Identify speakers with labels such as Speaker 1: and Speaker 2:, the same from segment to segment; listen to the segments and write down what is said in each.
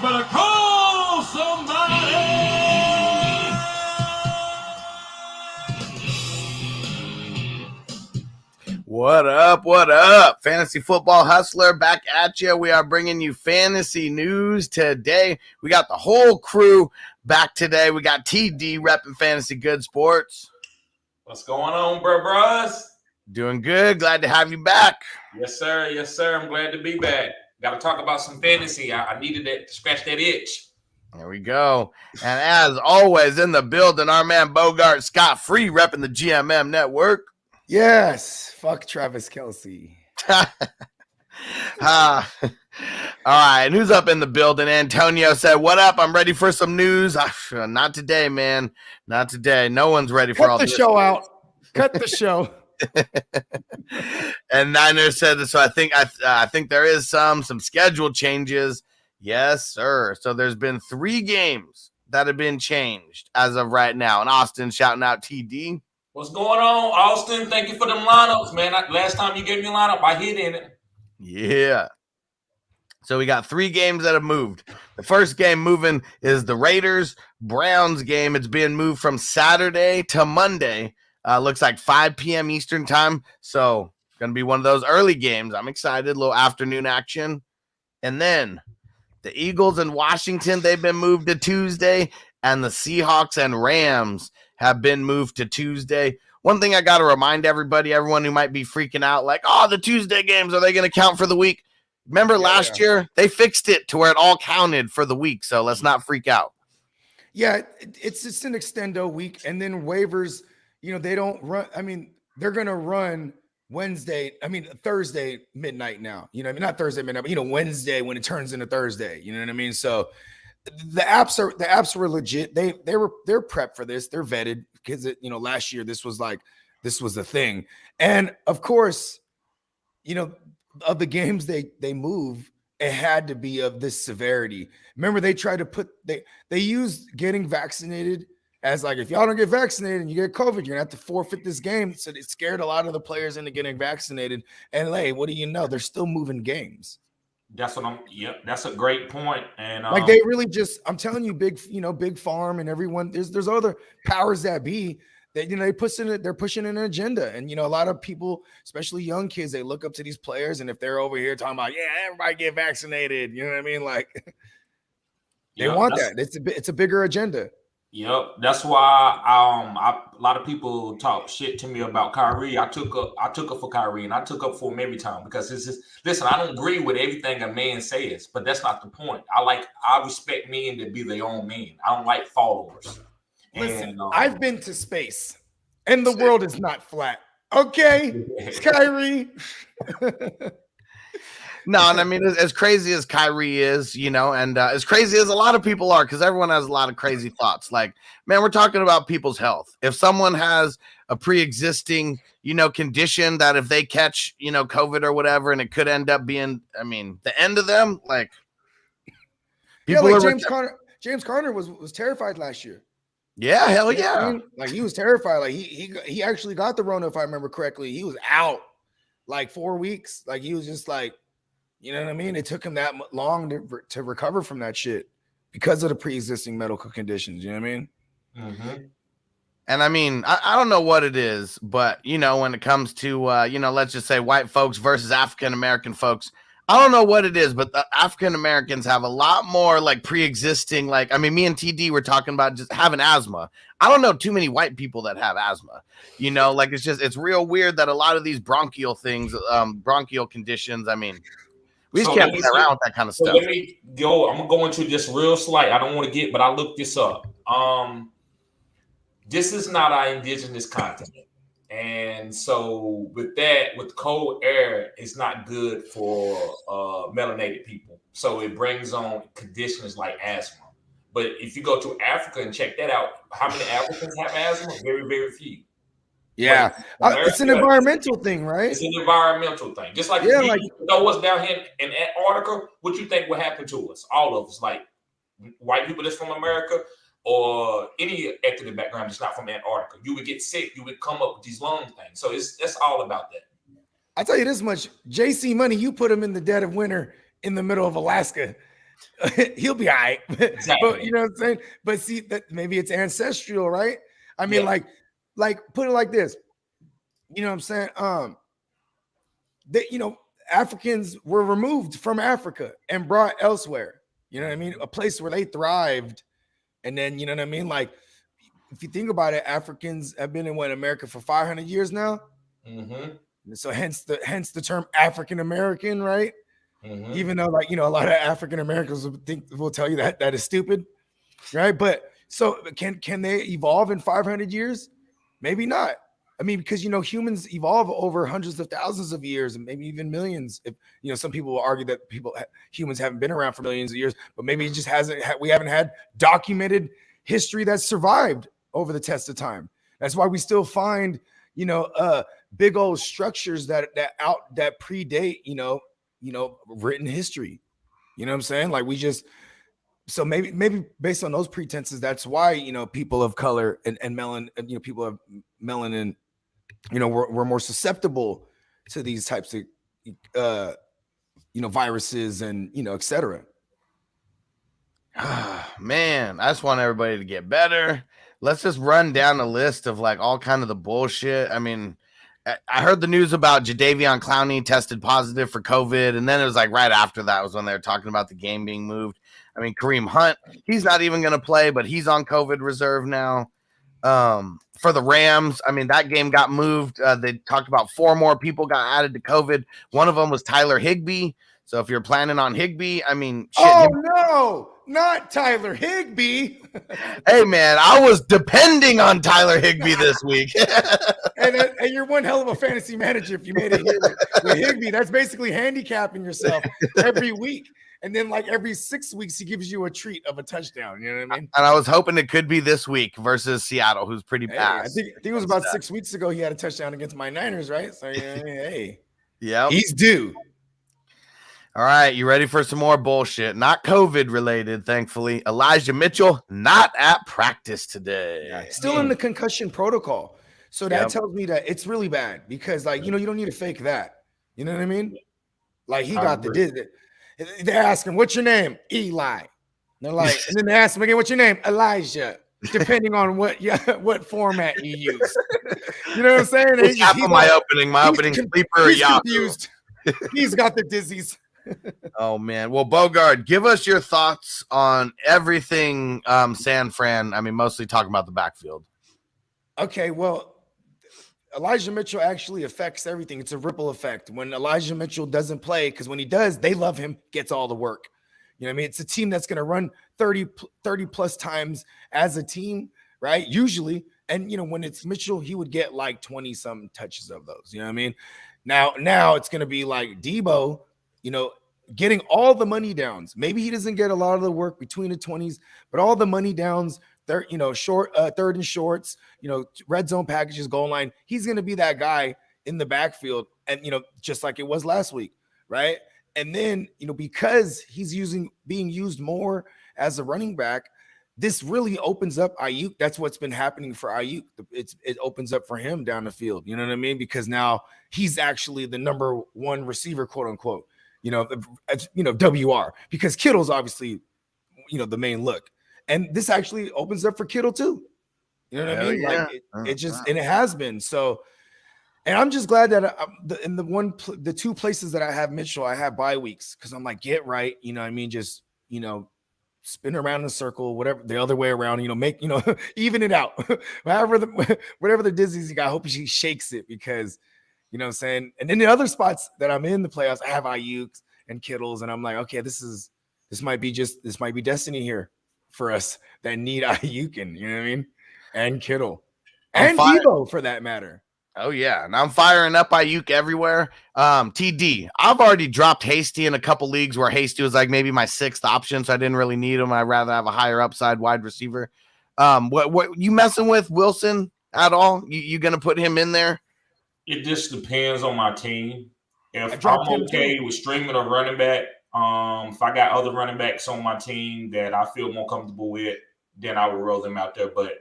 Speaker 1: better call somebody.
Speaker 2: What up? What up? Fantasy Football Hustler back at you. We are bringing you fantasy news today. We got the whole crew back today. We got TD repping Fantasy Good Sports.
Speaker 3: What's going on, bros?
Speaker 2: Doing good. Glad to have you back.
Speaker 3: Yes, sir. Yes, sir. I'm glad to be back. Got to talk about some fantasy. I needed it to scratch that itch.
Speaker 2: There we go. And as always, in the building, our man Bogard Scott, free repping the GMM Network.
Speaker 4: Yes. Fuck Travis Kelce.
Speaker 2: All right. And who's up in the building? Antonio said, what up? I'm ready for some news. Not today, man. Not today. No one's ready for all
Speaker 4: this. Cut the show out. Cut the show.
Speaker 2: And Niner said, so I think there is some schedule changes. Yes, sir. So there's been 3 games that have been changed as of right now. And Austin shouting out TD.
Speaker 3: What's going on, Austin? Thank you for them lineups, man. Last time you gave me a lineup, I hit in it.
Speaker 2: Yeah. So we got 3 games that have moved. The first game moving is the Raiders-Browns game. It's being moved from Saturday to Monday. Looks like 5 p.m. Eastern time. So going to be one of those early games. I'm excited. A little afternoon action. And then the Eagles and Washington, they've been moved to Tuesday. And the Seahawks and Rams have been moved to Tuesday. One thing I got to remind everyone who might be freaking out, like, oh, the Tuesday games, are they going to count for the week? Remember last year, they fixed it to where it all counted for the week. So let's not freak out.
Speaker 4: Yeah, it's just an extendo week. And then waivers, they don't run. I mean, they're going to run Thursday midnight now. Not Thursday midnight, but, Wednesday when it turns into Thursday. You know what I mean? So the apps were legit. They're prepped for this. They're vetted because last year this was the thing. And of course, of the games they move, it had to be of this severity. Remember, they tried to put they used getting vaccinated as like, if y'all don't get vaccinated and you get COVID, you're gonna have to forfeit this game. So it scared a lot of the players into getting vaccinated. And hey, what do you know? They're still moving games.
Speaker 3: That's a great point. And
Speaker 4: they really just, I'm telling you, big farm and everyone, there's other powers that be that, they're pushing an agenda. And, a lot of people, especially young kids, they look up to these players. And if they're over here talking about, everybody get vaccinated, you know what I mean? Like they want that. It's a bigger agenda.
Speaker 3: Yep, that's why a lot of people talk shit to me about Kyrie. I took up for Kyrie, and I took up for him every time because listen, I don't agree with everything a man says, but that's not the point. I respect men to be their own men. I don't like followers.
Speaker 4: Listen, I've been to space, and the world is not flat. Okay, Kyrie.
Speaker 2: No, and I mean, as crazy as Kyrie is, and as crazy as a lot of people are, because everyone has a lot of crazy thoughts. Like, man, we're talking about people's health. If someone has a pre-existing, condition that if they catch, COVID or whatever, and it could end up being, the end of them, like,
Speaker 4: people James Conner was terrified last year.
Speaker 2: Yeah, hell yeah.
Speaker 4: Like, he was terrified. Like, he actually got the Rona, if I remember correctly. He was out like 4 weeks. Like, he was just like, you know what I mean? It took him that long to recover from that shit because of the pre-existing medical conditions. You know what I mean?
Speaker 3: Mm-hmm.
Speaker 2: And I don't know what it is, but, when it comes to, let's just say white folks versus African-American folks, I don't know what it is, but the African-Americans have a lot more like pre-existing, me and TD were talking about just having asthma. I don't know too many white people that have asthma, it's real weird that a lot of these bronchial things, bronchial conditions, we just can't play around with that kind of stuff.
Speaker 3: Let me go. I'm going to go into this real slight. I don't want to but I looked this up. This is not our indigenous continent. And so with cold air, it's not good for melanated people. So it brings on conditions like asthma. But if you go to Africa and check that out, how many Africans have asthma? Very, very few.
Speaker 4: Yeah, it's an environmental thing, right?
Speaker 3: It's an environmental thing. Just like you know what's down here in Antarctica, what you think would happen to us? All of us, like white people that's from America or any ethnic background that's not from Antarctica. You would get sick. You would come up with these lung things. So that's all about that.
Speaker 4: I tell you this much, JC Money, you put him in the dead of winter in the middle of Alaska. He'll be all right.
Speaker 3: Exactly.
Speaker 4: But you know what I'm saying? But see, that maybe it's ancestral, right? I mean,
Speaker 3: Yeah.
Speaker 4: like put it like this. You know what I'm saying? That Africans were removed from Africa and brought elsewhere. You know what I mean? A place where they thrived. And then, you know what I mean? Like, if you think about it, Africans have been in America for 500 years now.
Speaker 3: Mm-hmm.
Speaker 4: So hence the term African American, right?
Speaker 3: Mm-hmm.
Speaker 4: Even though, like, a lot of African Americans will tell you that is stupid, right? But so can they evolve in 500 years? Maybe not. I mean, because humans evolve over hundreds of thousands of years and maybe even millions. If some people will argue that humans haven't been around for millions of years, but maybe it just we haven't had documented history that's survived over the test of time. That's why we still find big old structures that predate written history. You know what I'm saying? Like so maybe based on those pretenses, that's why people of color and people of melanin, we're more susceptible to these types of viruses and et cetera.
Speaker 2: Man, I just want everybody to get better. Let's just run down a list of like all kind of the bullshit. I mean, I heard the news about Jadeveon Clowney tested positive for COVID, and then it was like right after that was when they were talking about the game being moved. I mean, Kareem Hunt, he's not even going to play, but he's on COVID reserve now. For the Rams, I mean, that game got moved. They talked about 4 more people got added to COVID. One of them was Tyler Higbee. So if you're planning on Higbee, I mean, shit.
Speaker 4: Oh, no, not Tyler Higbee.
Speaker 2: Hey, man, I was depending on Tyler Higbee this week.
Speaker 4: and you're one hell of a fantasy manager if you made it here with Higbee. That's basically handicapping yourself every week. And then like every 6 weeks, he gives you a treat of a touchdown. You know what I mean?
Speaker 2: And I was hoping it could be this week versus Seattle, who's pretty bad.
Speaker 4: I think it was about 6 weeks ago. He had a touchdown against my Niners, right? So, hey.
Speaker 2: Yeah.
Speaker 4: He's due.
Speaker 2: All right. You ready for some more bullshit? Not COVID related, thankfully. Elijah Mitchell, not at practice today.
Speaker 4: Yeah, still in the concussion protocol. So that tells me that it's really bad because, like, you don't need to fake that. You know what I mean? Like, he got the They ask him, what's your name? Eli. And they're like, and then they ask him again, what's your name? Elijah. Depending on what format you use. You know what I'm saying?
Speaker 2: He's my opening sleeper.
Speaker 4: He's confused. He's got the dizzies.
Speaker 2: Oh, man. Well, Bogard, give us your thoughts on everything San Fran. I mean, mostly talking about the backfield.
Speaker 4: Okay, well, Elijah Mitchell actually affects everything. It's a ripple effect. When Elijah Mitchell doesn't play, because when he does, they love him, gets all the work. You know what I mean? It's a team that's going to run 30 plus times as a team, right? Usually. And, when it's Mitchell, he would get like 20 some touches of those. You know what I mean? Now it's going to be like Debo, getting all the money downs. Maybe he doesn't get a lot of the work between the 20s, but all the money downs, third and shorts, red zone packages, goal line. He's going to be that guy in the backfield. And, just like it was last week. Right. And then, because he's being used more as a running back, this really opens up Ayuk. That's what's been happening for Ayuk. It opens up for him down the field. You know what I mean? Because now he's actually the number one receiver, quote unquote, WR, because Kittle's obviously, the main look. And this actually opens up for Kittle too. You know what I mean?
Speaker 2: Yeah.
Speaker 4: Like and it has been. So, and I'm just glad that the 2 places that I have Mitchell, I have bye weeks because I'm like, get right. You know what I mean? Just, spin around in a circle, whatever, the other way around, make, even it out. whatever the dizzies you got, I hope he shakes it because, you know what I'm saying? And then the other spots that I'm in the playoffs, I have Ayuk and Kittles, and I'm like, okay, this might be destiny here for us that need Ayuk and, you know what I mean? And Kittle. And Debo for that matter.
Speaker 2: Oh, yeah. And I'm firing up Ayuk everywhere. TD, I've already dropped Hasty in a couple leagues where Hasty was like maybe my 6th option, so I didn't really need him. I'd rather have a higher upside wide receiver. What you messing with Wilson at all? You going to put him in there?
Speaker 3: It just depends on my team. If I'm okay with streaming a running back, if I got other running backs on my team that I feel more comfortable with, then I will roll them out there. But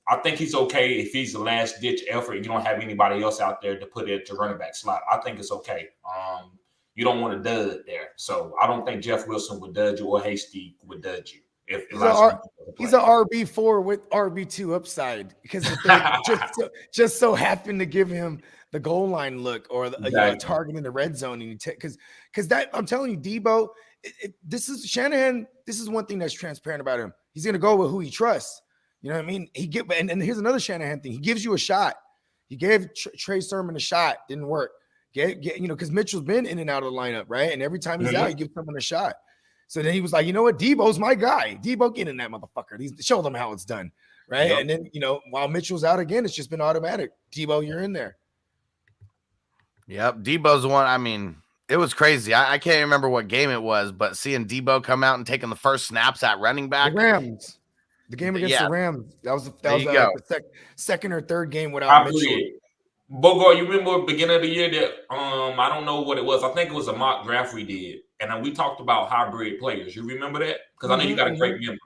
Speaker 3: I think he's okay if he's the last ditch effort and you don't have anybody else out there to put it to running back slot. I think it's okay. you don't want to dud there. So I don't think Jeff Wilson would dud you or Hasty would dud you. If
Speaker 4: he's a RB4 with RB2 upside because if they just so happen to give him the goal line look or a target in the red zone, and because that I'm telling you, Debo, this is Shanahan. This is one thing that's transparent about him. He's gonna go with who he trusts. You know what I mean? And here's another Shanahan thing. He gives you a shot. He gave Trey Sermon a shot, didn't work. Because Mitchell's been in and out of the lineup, right? And every time he's out, he gives someone a shot. So then he was like, you know what? Debo's my guy. Debo, get in that motherfucker. Show them how it's done, right? Yep. And then, while Mitchell's out again, it's just been automatic. Debo, you're in there.
Speaker 2: Yep, Debo's one. I mean, it was crazy. I can't remember what game it was, but seeing Debo come out and taking the first snaps at running back.
Speaker 4: The Rams. The game against the Rams. That was the second or third game without Mitchell.
Speaker 3: Bogard, you remember beginning of the year that I don't know what it was. I think it was a mock draft we did, and we talked about hybrid players. You remember that? Because I know you got a great memory.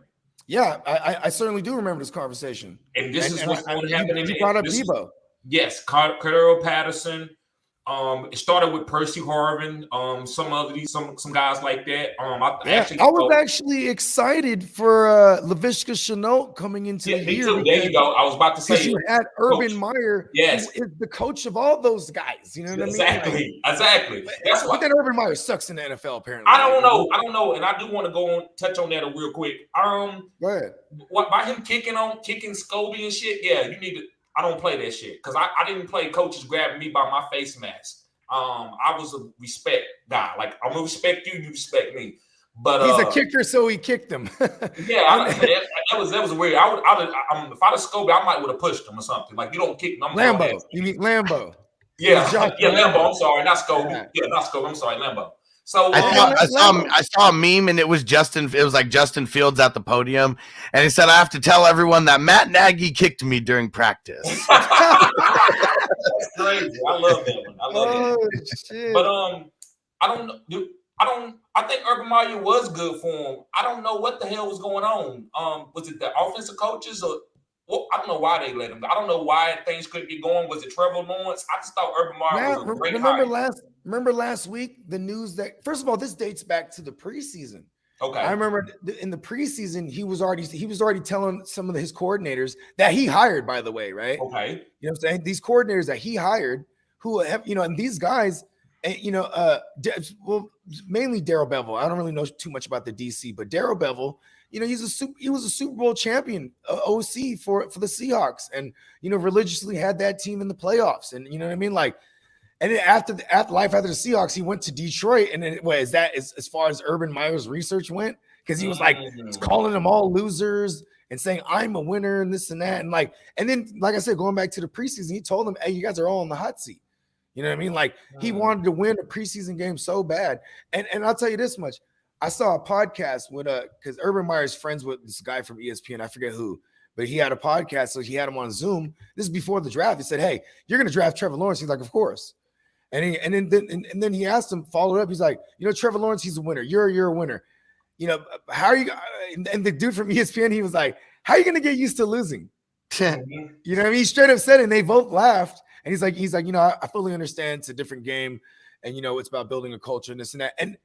Speaker 4: Yeah, I certainly do remember this conversation.
Speaker 3: And this is what's going to happen.
Speaker 4: You brought up Debo.
Speaker 3: Yes, Cordero Patterson. It started with Percy Harvin. Some guys like that. I was
Speaker 4: actually excited for Laviska Shenault coming into the year.
Speaker 3: Too. There you go. I was about to say
Speaker 4: you had Urban Meyer, who is the coach of all those guys. You know what I mean?
Speaker 3: Exactly. That's why.
Speaker 4: But then Urban Meyer sucks in the NFL. Apparently,
Speaker 3: I don't know, and I do want to touch on that real quick.
Speaker 4: Go ahead.
Speaker 3: What by him kicking Scobie and shit? Yeah, you need to. I don't play that shit because I didn't play coaches grabbing me by my face mask. I was a respect guy. Like, I'm gonna respect you, you respect me. But
Speaker 4: he's a kicker, so he kicked him.
Speaker 3: that was weird. If I'd have Scobie, I might would have pushed him or something. Like, you don't kick.
Speaker 4: Lambo. You mean Lambo?
Speaker 3: Yeah, Lambo. I'm sorry, not Scobie. Yeah, not Scobie. I'm sorry, Lambo. So
Speaker 2: I saw a meme and it was Justin. It was like Justin Fields at the podium, and he said, "I have to tell everyone that Matt Nagy kicked me during practice."
Speaker 3: That's crazy. I love that one. I love it.
Speaker 4: Shit.
Speaker 3: But I don't know. I think Urban Meyer was good for him. I don't know what the hell was going on. Was it the offensive coaches or? Well, I don't know why they let him go. I don't know why things couldn't get going. Was it Trevor Lawrence? I just thought Urban Meyer was a great hire.
Speaker 4: Remember last week, the news that, first of all, this dates back to the preseason.
Speaker 3: Okay.
Speaker 4: I remember in the preseason, he was already telling some of his coordinators that he hired, by the way, right?
Speaker 3: Okay.
Speaker 4: You know what I'm saying? These coordinators that he hired who have, and these guys, mainly Darrell Bevell. I don't really know too much about the DC, but Darrell Bevell, he was a Super Bowl champion OC for the Seahawks, and religiously had that team in the playoffs, and you know what I mean, like. And then after the Seahawks, he went to Detroit, and then is that as far as Urban Meyer's research went? Because he was like calling them all losers and saying I'm a winner and this and that, and then like I said, going back to the preseason, he told them, "Hey, you guys are all on the hot seat." You know what I mean? Like he wanted to win a preseason game so bad, and I'll tell you this much: I saw a podcast with because Urban Meyer's friends with this guy from ESPN, I forget who. But he had a podcast, so he had him on Zoom. This is before the draft. He said, "Hey, you're going to draft Trevor Lawrence." He's like, "Of course." And then he asked him, followed up. He's like, Trevor Lawrence, he's a winner. You're a winner. How are you? And the dude from ESPN, he was like, "How are you going to get used to losing?" You know what I mean? He straight up said it, and they both laughed. And he's like, I fully understand it's a different game, and it's about building a culture and this and that. And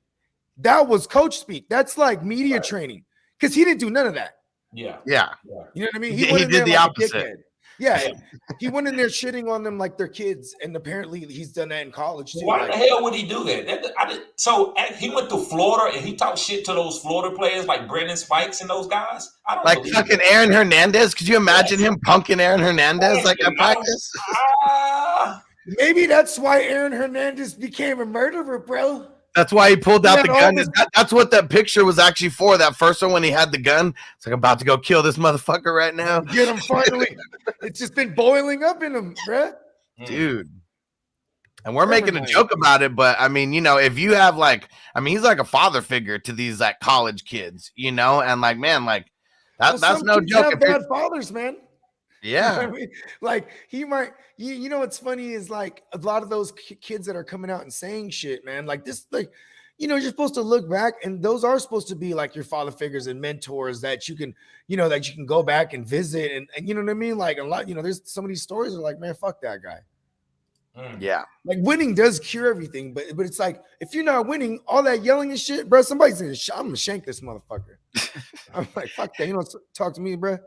Speaker 4: that was coach speak. That's like media training, because he didn't do none of that.
Speaker 3: Yeah.
Speaker 4: You know what I mean?
Speaker 2: He did the opposite.
Speaker 4: Yeah, he went in there shitting on them like they're kids, and apparently he's done that in college too.
Speaker 3: Why the hell would he do that? So he went to Florida and he talked shit to those Florida players like Brendan Spikes and those guys. I don't
Speaker 2: like fucking Aaron Hernandez. Could you imagine him punking Aaron Hernandez like at practice?
Speaker 4: Maybe that's why Aaron Hernandez became a murderer, bro.
Speaker 2: That's why he pulled out the gun. That's what that picture was actually for. That first one when he had the gun. It's like, I'm about to go kill this motherfucker right now.
Speaker 4: Get him finally. It's just been boiling up in him, bro.
Speaker 2: Dude. And we're making a joke about it, but I mean, if you have he's like a father figure to these like college kids, and like, man, like that's no joke.
Speaker 4: Have bad fathers, man.
Speaker 2: Yeah.
Speaker 4: I mean, like he might, what's funny is like a lot of those kids that are coming out and saying shit, man, like this, like, you're supposed to look back, and those are supposed to be like your father figures and mentors that you can, that you can go back and visit. And you know what I mean? Like a lot, there's some of these stories are like, man, fuck that guy.
Speaker 2: Yeah.
Speaker 4: Like winning does cure everything, but it's like if you're not winning, all that yelling and shit, bro. Somebody's gonna I'm gonna shank this motherfucker. I'm like, fuck that. You don't talk to me, bro.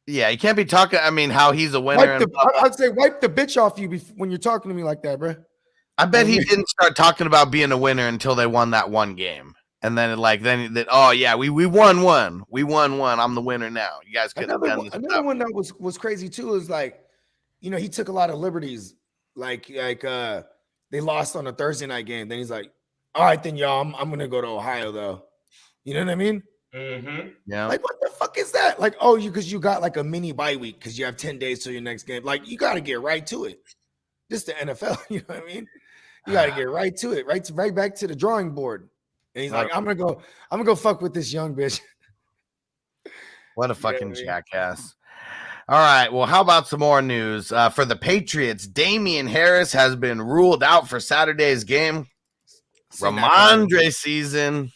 Speaker 2: Yeah, you can't be talking. I mean, how he's a winner.
Speaker 4: I'd say wipe the bitch off you when you're talking to me like that, bro.
Speaker 2: I bet he didn't start talking about being a winner until they won that one game. And then oh yeah, we won one. We won one. I'm the winner now. You guys could have done this.
Speaker 4: Another one that was crazy too is like, he took a lot of liberties. Like they lost on a Thursday night game. Then he's like, all right, then y'all, I'm gonna go to Ohio though. You know what I mean?
Speaker 3: Mm-hmm.
Speaker 2: Yeah.
Speaker 4: Like what the fuck is that? Like, oh, because you got like a mini bye week because you have 10 days till your next game. Like you got to get right to it. This the NFL. You know what I mean? You got to get right to it. Right back to the drawing board. And he's like, I'm gonna go fuck with this young bitch.
Speaker 2: What a fucking jackass. All right. Well, how about some more news? For the Patriots, Damian Harris has been ruled out for Saturday's game. Ramondre season.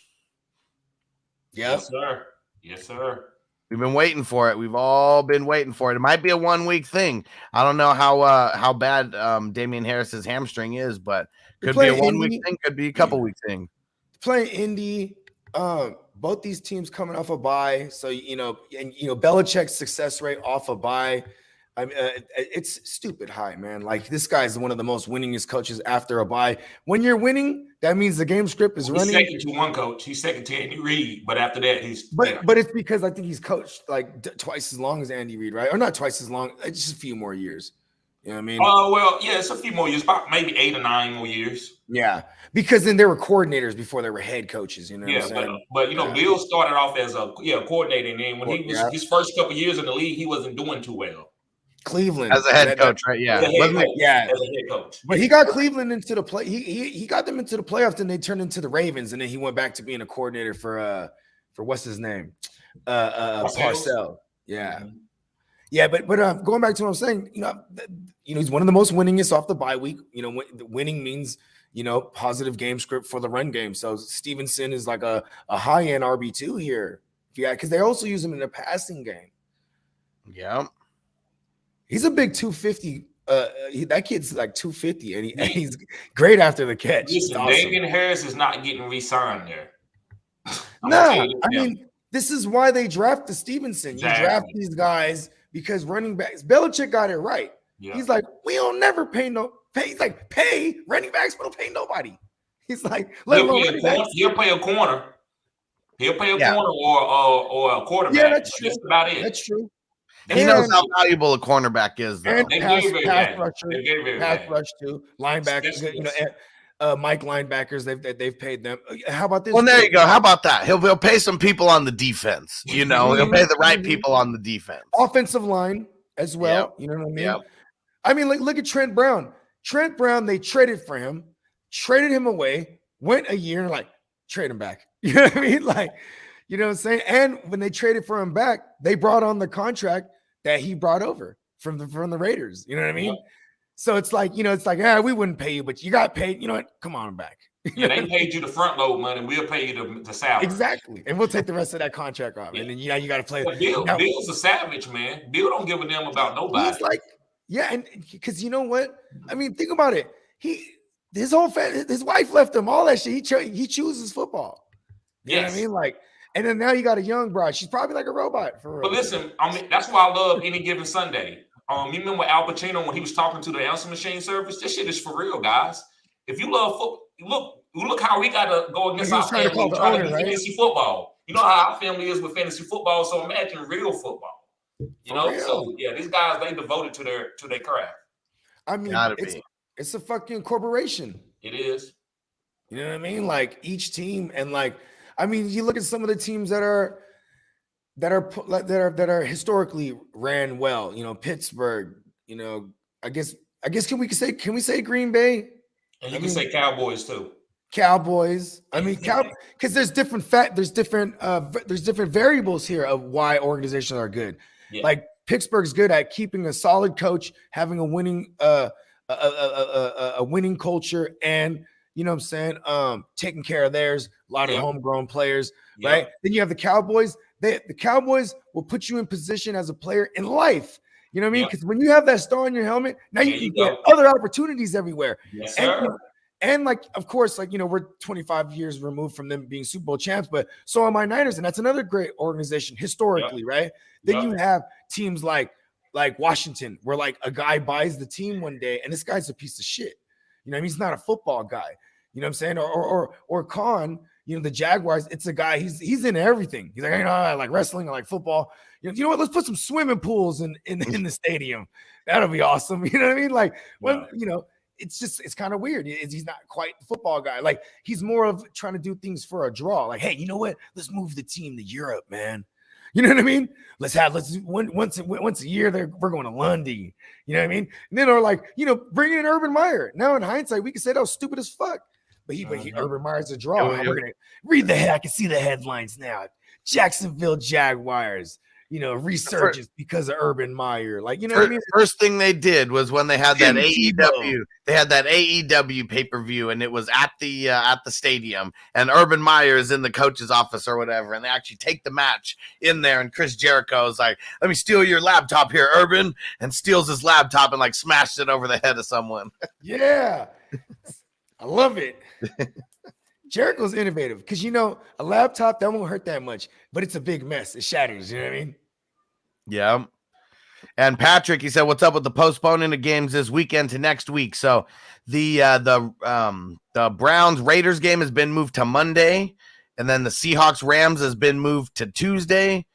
Speaker 4: Yep.
Speaker 3: Yes, sir. Yes, sir.
Speaker 2: We've been waiting for it. We've all been waiting for it. It might be a 1 week thing. I don't know how bad Damian Harris's hamstring is, but could be a 1 week thing. Could be a couple week thing.
Speaker 4: Playing Indy, both these teams coming off a bye, so Belichick's success rate off a bye. I mean, it's stupid high, man. Like this guy is one of the most winningest coaches after a bye. When you're winning, that means the game script is running.
Speaker 3: He's second to one coach. He's second to Andy Reid, but after that, he's.
Speaker 4: But it's because I think he's coached like twice as long as Andy Reid, right? Or not twice as long, just a few more years. You know what I mean?
Speaker 3: Oh, well, yeah, it's a few more years, about maybe 8 or 9 more years.
Speaker 4: Yeah, because then they were coordinators before they were head coaches. You know what I'm saying?
Speaker 3: But Bill started off as a coordinator, and then when he was his first couple years in the league, he wasn't doing too well.
Speaker 4: Cleveland
Speaker 2: as a head coach, right? Yeah,
Speaker 3: as a head coach.
Speaker 4: But he got Cleveland into the play. He got them into the playoffs, and they turned into the Ravens, and then he went back to being a coordinator for what's his name, Parcells. Yeah. Mm-hmm. Yeah, but going back to what I'm saying, he's one of the most winningest off the bye week. Winning means positive game script for the run game. So Stevenson is like a high end RB2 here. Yeah, because they also use him in the passing game.
Speaker 2: Yeah,
Speaker 4: he's a big 250. That kid's like 250, and he's great after the catch.
Speaker 3: Listen, awesome. Damian Harris is not getting re-signed there.
Speaker 4: I mean, this is why they draft the Stevenson. Exactly. You draft these guys because running backs. Belichick got it right. Yeah. He's like, we don't never pay He's like, pay running backs, but don't pay nobody. He's like, he'll
Speaker 3: pay a corner. He'll pay a corner or a quarterback.
Speaker 4: Yeah, that's true.
Speaker 3: That's about it.
Speaker 4: That's true.
Speaker 2: He knows how valuable a cornerback is, though.
Speaker 4: And pass rush too. Linebackers, Mike linebackers. They've paid them. How about this?
Speaker 2: Well, there you go. How about that? He'll pay some people on the defense. He'll pay the right people on the defense.
Speaker 4: Offensive line as well. Yep. You know what I mean? Yep. I mean, look at Trent Brown. Trent Brown, they traded for him, traded him away, went a year and trade him back. You know what I mean? You know what I'm saying? And when they traded for him back, they brought on the contract that he brought over from the Raiders. You know what I mean? Yeah. So it's like, we wouldn't pay you, but you got paid. You know what? Come on back.
Speaker 3: Yeah, they paid you the front load money. We'll pay you the salary.
Speaker 4: Exactly. And we'll take the rest of that contract off. Yeah. And then you got to play.
Speaker 3: Bill's a savage, man. Bill don't give a damn about nobody.
Speaker 4: He's like, yeah, and because you know what? I mean, think about it. His whole family, his wife left him, all that shit. He chooses football. You know what I mean? And then now you got a young bride. She's probably like a robot for real.
Speaker 3: But listen, I mean, that's why I love Any Given Sunday. You remember Al Pacino when he was talking to the answer machine service? This shit is for real, guys. If you love football, look how we got to go against our family trying to do fantasy football. You know how our family is with fantasy football, so imagine real football. So yeah, these guys, they devoted to their craft.
Speaker 4: I mean, it's a fucking corporation.
Speaker 3: It is.
Speaker 4: You know what I mean? Like each team, and I mean, you look at some of the teams that are historically ran well. Pittsburgh. I guess can we say Green Bay?
Speaker 3: And you can say Cowboys too.
Speaker 4: Cowboys. I mean, because there's different variables here of why organizations are good. Yeah. Like Pittsburgh's good at keeping a solid coach, having a winning a winning culture, and you know what I'm saying, taking care of theirs. A lot of homegrown players, right? Then you have the Cowboys. The Cowboys will put you in position as a player in life. You know what I mean? Because when you have that star on your helmet, now you can get other opportunities everywhere.
Speaker 3: Yes,
Speaker 4: and,
Speaker 3: sir.
Speaker 4: and like, of course, like, we're 25 years removed from them being Super Bowl champs, but so are my Niners, and that's another great organization historically, right? Then you have teams like Washington, where like a guy buys the team one day, and this guy's a piece of shit. You know what I mean? He's not a football guy. You know what I'm saying? Or Khan, the Jaguars, it's a guy, he's into everything. He's like, I like wrestling, I like football. You know what? Let's put some swimming pools in the stadium. That'll be awesome. You know what I mean? Like, when, it's kind of weird. He's not quite the football guy. Like, he's more of trying to do things for a draw. Like, hey, you know what? Let's move the team to Europe, man. You know what I mean? Let's once a year we're going to Lundy. You know what I mean? And then, or like, bring in Urban Meyer. Now in hindsight, we can say that was stupid as fuck. But Urban Meyer's a draw. We're gonna read the head. I can see the headlines now. Jacksonville Jaguars. Resurgence because of Urban Meyer. Like, what I mean?
Speaker 2: First thing they did was when they had that AEW. They had that AEW pay-per-view, and it was at the stadium. And Urban Meyer is in the coach's office or whatever, and they actually take the match in there. And Chris Jericho is like, "Let me steal your laptop here, Urban," and steals his laptop and like smashed it over the head of someone.
Speaker 4: Yeah, I love it. Jericho's innovative because, a laptop, that won't hurt that much, but it's a big mess. It shatters. You know what I mean?
Speaker 2: Yeah. And Patrick, he said, "What's up with the postponing of games this weekend to next week?" So the Browns Raiders game has been moved to Monday, and then the Seahawks Rams has been moved to Tuesday.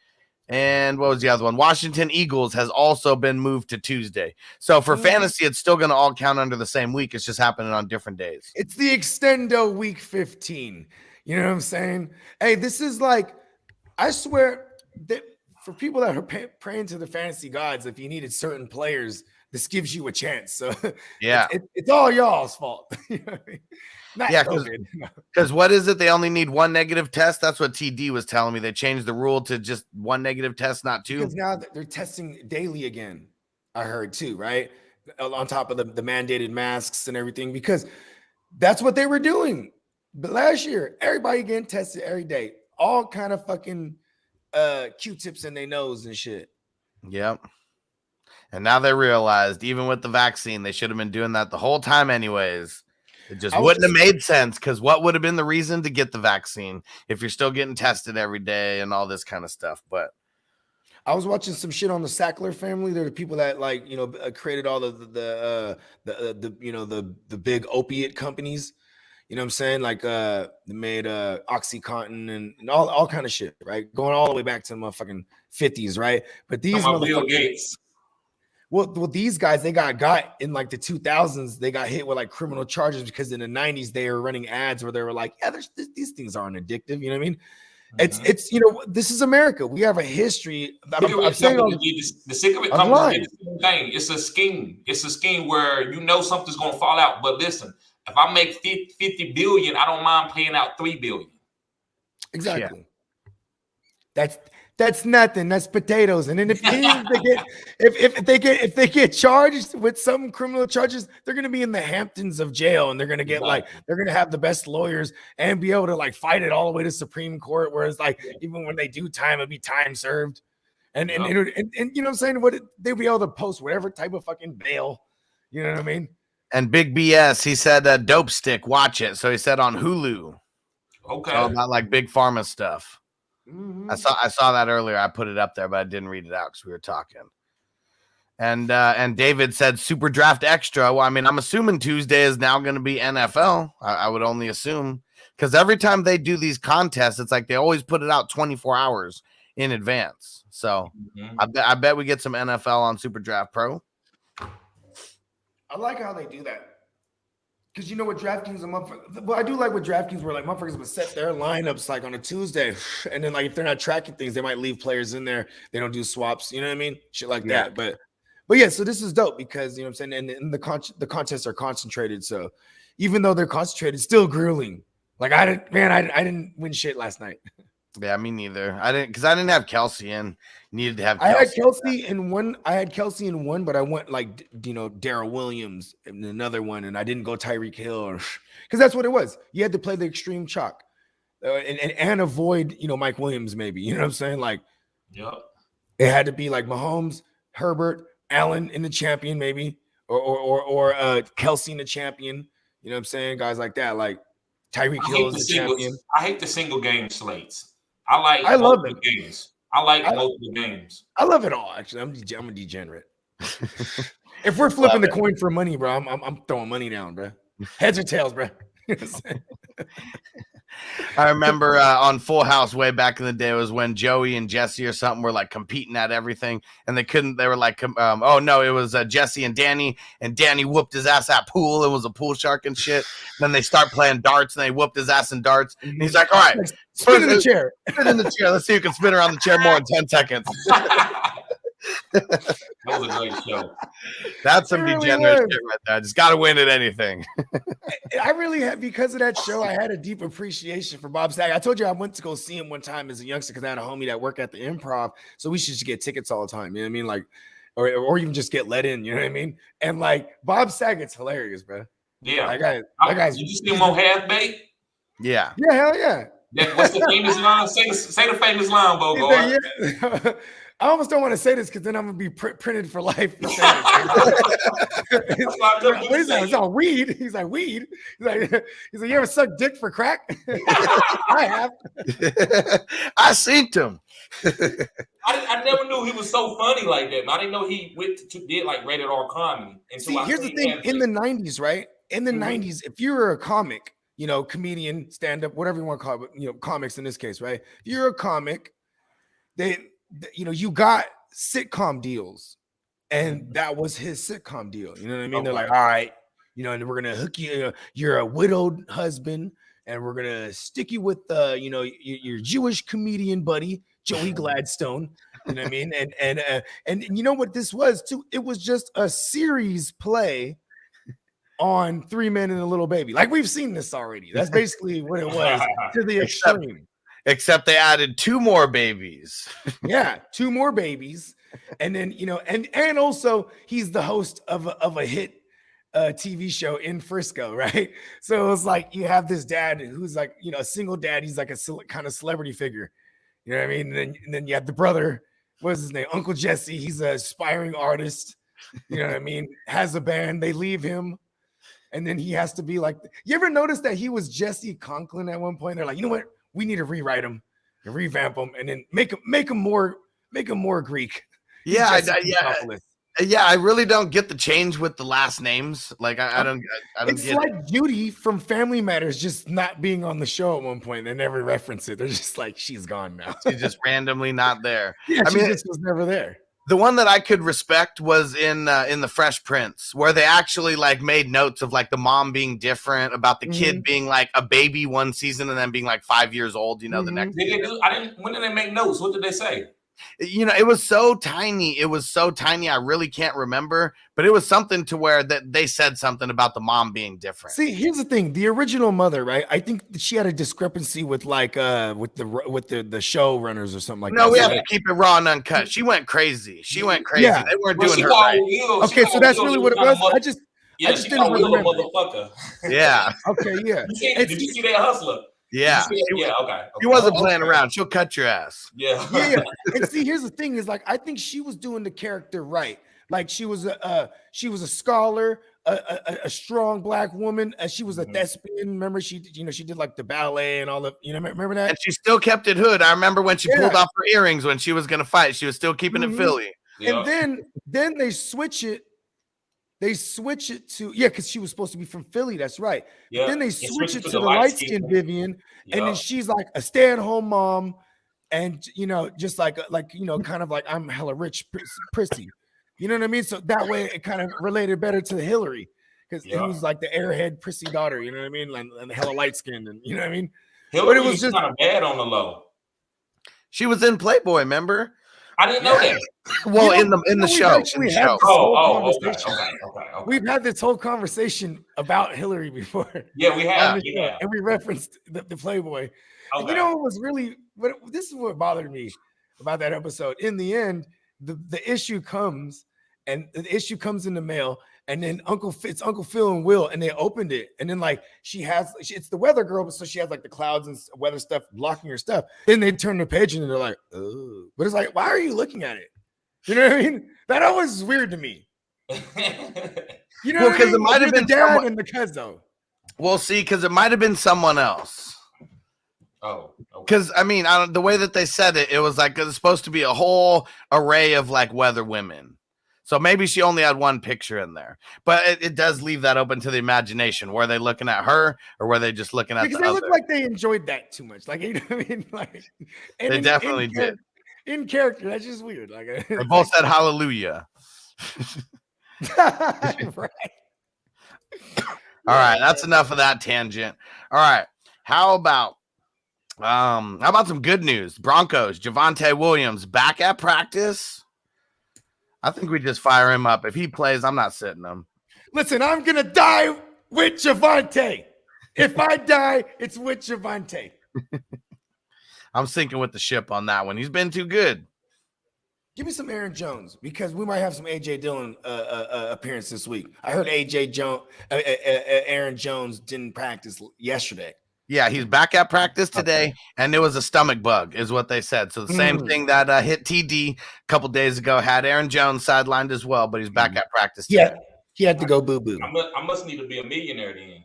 Speaker 2: And what was the other one? Washington Eagles has also been moved to Tuesday. So for fantasy, it's still going to all count under the same week. It's just happening on different days.
Speaker 4: It's the extendo week 15. You know what I'm saying? Hey, this is like, I swear that for people that are praying to the fantasy gods, if you needed certain players, this gives you a chance. So
Speaker 2: yeah,
Speaker 4: it's all y'all's fault. You know what I mean?
Speaker 2: Because what is it? They only need one negative test. That's what TD was telling me. They changed the rule to just one negative test, not two.
Speaker 4: Because now they're testing daily again. I heard too, right? On top of the mandated masks and everything, because that's what they were doing. But last year, everybody getting tested every day, all kind of fucking Q-tips in their nose and shit.
Speaker 2: Yep. And now they realized, even with the vaccine, they should have been doing that the whole time anyways. It just wouldn't have made sense, because what would have been the reason to get the vaccine if you're still getting tested every day and all this kind of stuff? But
Speaker 4: I was watching some shit on the Sackler family. They're the people that created all the big opiate companies. You know what I'm saying? Like they made OxyContin and all kind of shit, right? Going all the way back to the motherfucking 50s, right? But these
Speaker 3: Bill Gates.
Speaker 4: Well, these guys, they got in like the 2000s, they got hit with like criminal charges because in the 90s they were running ads where they were like, yeah, these things aren't addictive. You know what I mean? Mm-hmm. It's this is America. We have a history.
Speaker 3: The sick of it comes with the thing. It's a scheme. It's a scheme where something's gonna fall out. But listen, if I make 50 billion, I don't mind paying out 3 billion.
Speaker 4: Exactly. Yeah. That's nothing. That's potatoes. And then if they get charged with some criminal charges, they're gonna be in the Hamptons of jail, and they're gonna get they're gonna have the best lawyers and be able to like fight it all the way to Supreme Court. Whereas even when they do time, it'll be time served. And you know what I'm saying? They'll be able to post whatever type of fucking bail. You know what I mean?
Speaker 2: And Big BS, he said Dope Stick, watch it. So he said on Hulu.
Speaker 3: Okay.
Speaker 2: All about like big pharma stuff.
Speaker 4: Mm-hmm.
Speaker 2: I saw that earlier. I put it up there, but I didn't read it out because we were talking. And David said Super Draft Extra. Well, I mean, I'm assuming Tuesday is now going to be NFL. I would only assume, because every time they do these contests, it's like they always put it out 24 hours in advance. So I bet we get some NFL on Super Draft Pro.
Speaker 4: I like how they do that. Because you know what, DraftKings I do like what DraftKings were like. Motherfuckers would set their lineups like on a Tuesday, and then like if they're not tracking things, they might leave players in there. They don't do swaps. You know what I mean? Shit like that. But yeah, so this is dope because you know what I'm saying. And the contests are concentrated. So even though they're concentrated, still grueling. Like I didn't win shit last night.
Speaker 2: Yeah, me neither. I didn't have Kelsey in. Needed to have.
Speaker 4: I had Kelsey in one, but I went like Darrell Williams in another one, and I didn't go Tyreek Hill, because that's what it was. You had to play the extreme chalk, and avoid Mike Williams maybe. You know what I'm saying? Like,
Speaker 3: yeah,
Speaker 4: it had to be like Mahomes, Herbert, Allen in the champion, maybe, or Kelsey in the champion. You know what I'm saying? Guys like that, like Tyreek Hill is the champion.
Speaker 3: I hate the single game slates. I
Speaker 4: love
Speaker 3: multiple games. I like multiple games.
Speaker 4: I love it all. Actually, I'm a degenerate. If we're flipping the coin for money, bro, I'm throwing money down, bro. Heads or tails, bro.
Speaker 2: I remember on Full House way back in the day was when Joey and Jesse or something were like competing at everything, and they were like, oh no, it was Jesse and Danny whooped his ass at pool and was a pool shark and shit. Then they start playing darts and they whooped his ass in darts. And he's like, all right,
Speaker 4: spin in the chair.
Speaker 2: Spin in the chair. Let's see who can spin around the chair more in 10 seconds.
Speaker 3: That was a great show.
Speaker 2: That's some degenerate shit right there. Just got to win at anything.
Speaker 4: I really had, because of that show, I had a deep appreciation for Bob Saget. I told you I went to go see him one time as a youngster because I had a homie that worked at the Improv. So we should just get tickets all the time. You know what I mean? Like, or even just get let in. You know what I mean? And like Bob Saget's hilarious, bro.
Speaker 3: Yeah.
Speaker 4: That guy's.
Speaker 3: Did you see him on Half Baked?
Speaker 2: Yeah.
Speaker 4: Yeah, hell yeah.
Speaker 3: What's the famous line? Say the famous line, Bogard.
Speaker 4: Yeah. I almost don't want to say this because then I'm gonna be printed for life. What is that? It's all weed. He's like, weed. He's like, you ever suck dick for crack? I have.
Speaker 2: I seen him.
Speaker 3: I never knew he was so funny like that. I didn't know he did like rated R comedy. And so
Speaker 4: here's the thing: in the '90s, right? In the '90s, if you were a comic, you know, comedian, stand-up, whatever you want to call it, you know, comics in this case, right? If you're a comic, you know, you got sitcom deals, and that was his sitcom deal. You know what I mean?
Speaker 3: Okay.
Speaker 4: They're like, all right, you know, and we're gonna hook you. You're a widowed husband, and we're gonna stick you with, you know, your Jewish comedian buddy Joey Gladstone. You know what I mean? And you know what this was too? It was just a series play on Three Men and a Little Baby. Like, we've seen this already. That's basically what it was to the extreme.
Speaker 2: Except they added 2 more babies.
Speaker 4: Yeah, 2 more babies. And then, you know, and also he's the host of a hit TV show in Frisco, right? So it's like you have this dad who's like, you know, a single dad. He's like a kind of celebrity figure. You know what I mean? And then you have the brother, what's his name? Uncle Jesse. He's an aspiring artist. You know what I mean? Has a band. They leave him. And then he has to be like, you ever notice that he was Jesse Conklin at one point? They're like, you know what? We need to rewrite him and revamp him and then make him more Greek.
Speaker 2: Yeah, I really don't get the change with the last names. Like I don't
Speaker 4: it's
Speaker 2: get
Speaker 4: like
Speaker 2: it.
Speaker 4: Judy from Family Matters just not being on the show at one point. They never reference it. They're just like, she's gone now.
Speaker 2: She's just randomly not there.
Speaker 4: Yeah,
Speaker 2: I mean,
Speaker 4: just was never there.
Speaker 2: The one that I could respect was in the Fresh Prince, where they actually like made notes of like the mom being different, about the kid being like a baby one season and then being like 5 years old, you know, the next.
Speaker 3: When did they make notes? What did they say?
Speaker 2: You know, it was so tiny. I really can't remember, but it was something to where that they said something about the mom being different.
Speaker 4: See, here's the thing: the original mother, right? I think she had a discrepancy with like with the showrunners or something like that.
Speaker 2: No, we have to keep it raw and uncut. She went crazy.
Speaker 4: Yeah.
Speaker 2: They weren't doing her right.
Speaker 4: Okay, so that's really what it was. I just didn't remember.
Speaker 3: Motherfucker.
Speaker 2: Yeah.
Speaker 4: Okay. Yeah.
Speaker 3: Did you see that Hustler?
Speaker 2: Yeah.
Speaker 3: Okay.
Speaker 2: She wasn't playing around. She'll cut your ass.
Speaker 3: Yeah.
Speaker 4: Yeah. And see, here's the thing: is like I think she was doing the character right. Like she was a scholar, a strong Black woman. She was a thespian. Remember, she did like the ballet and all the, remember that?
Speaker 2: And she still kept it hood. I remember when she pulled off her earrings when she was gonna fight. She was still keeping it Philly.
Speaker 3: Yeah.
Speaker 4: And then they switch it. They switch it to because she was supposed to be from Philly. That's right.
Speaker 3: Yeah.
Speaker 4: But then they switch it to the light-skinned Vivian, and then she's like a stay-at-home mom, and just like kind of like I'm hella rich, prissy. You know what I mean? So that way it kind of related better to Hillary because it was like the airhead, prissy daughter. You know what I mean? And hella light-skinned, and you know what I mean.
Speaker 3: Hillary was just kind of bad on the low.
Speaker 2: She was in Playboy, remember?
Speaker 3: I didn't know that.
Speaker 2: Well, in the show.
Speaker 3: Okay.
Speaker 4: We've had this whole conversation about Hillary before.
Speaker 3: Yeah, we have.
Speaker 4: And we referenced the Playboy. Okay. And you know what was really, this is what bothered me about that episode. In the end, the issue comes, and the issue comes in the mail, and then Uncle Phil and Will, and they opened it, and then like it's the weather girl, but so she has like the clouds and weather stuff blocking her stuff. Then they turn the page and they're like, oh, but it's like, why are you looking at it? You know what I mean? That always is weird to me. You know,
Speaker 2: Well,
Speaker 4: what I
Speaker 2: 'cause
Speaker 4: mean?
Speaker 2: it might have
Speaker 4: You're
Speaker 2: been
Speaker 4: the dad
Speaker 2: someone-
Speaker 4: and the cousin.
Speaker 2: We'll see, because it might have been someone else.
Speaker 3: Oh, okay.
Speaker 2: Because I mean, the way that they said it, it was like it's supposed to be a whole array of like weather women. So maybe she only had one picture in there, but it does leave that open to the imagination. Were they looking at her, or were they just looking at
Speaker 4: Because
Speaker 2: the
Speaker 4: they
Speaker 2: other?
Speaker 4: look like they enjoyed that too much. Like, you know what I mean? Like, and
Speaker 2: They definitely did.
Speaker 4: In character, that's just weird. Like,
Speaker 2: They both said hallelujah.
Speaker 4: right.
Speaker 2: All right, that's enough of that tangent. All right, how about some good news? Broncos, Javonte Williams back at practice. I think we just fire him up. If he plays, I'm not sitting him.
Speaker 4: Listen, I'm gonna die with Javonte. If I die, it's with Javonte.
Speaker 2: I'm sinking with the ship on that one. He's been too good.
Speaker 4: Give me some Aaron Jones, because we might have some AJ Dillon appearance this week. I heard Aaron Jones didn't practice yesterday.
Speaker 2: Yeah, he's back at practice today, and it was a stomach bug, is what they said. So the same thing that hit TD a couple days ago had Aaron Jones sidelined as well, but he's back at practice today.
Speaker 4: Yeah, he had to go boo-boo.
Speaker 3: I must need to be a millionaire then.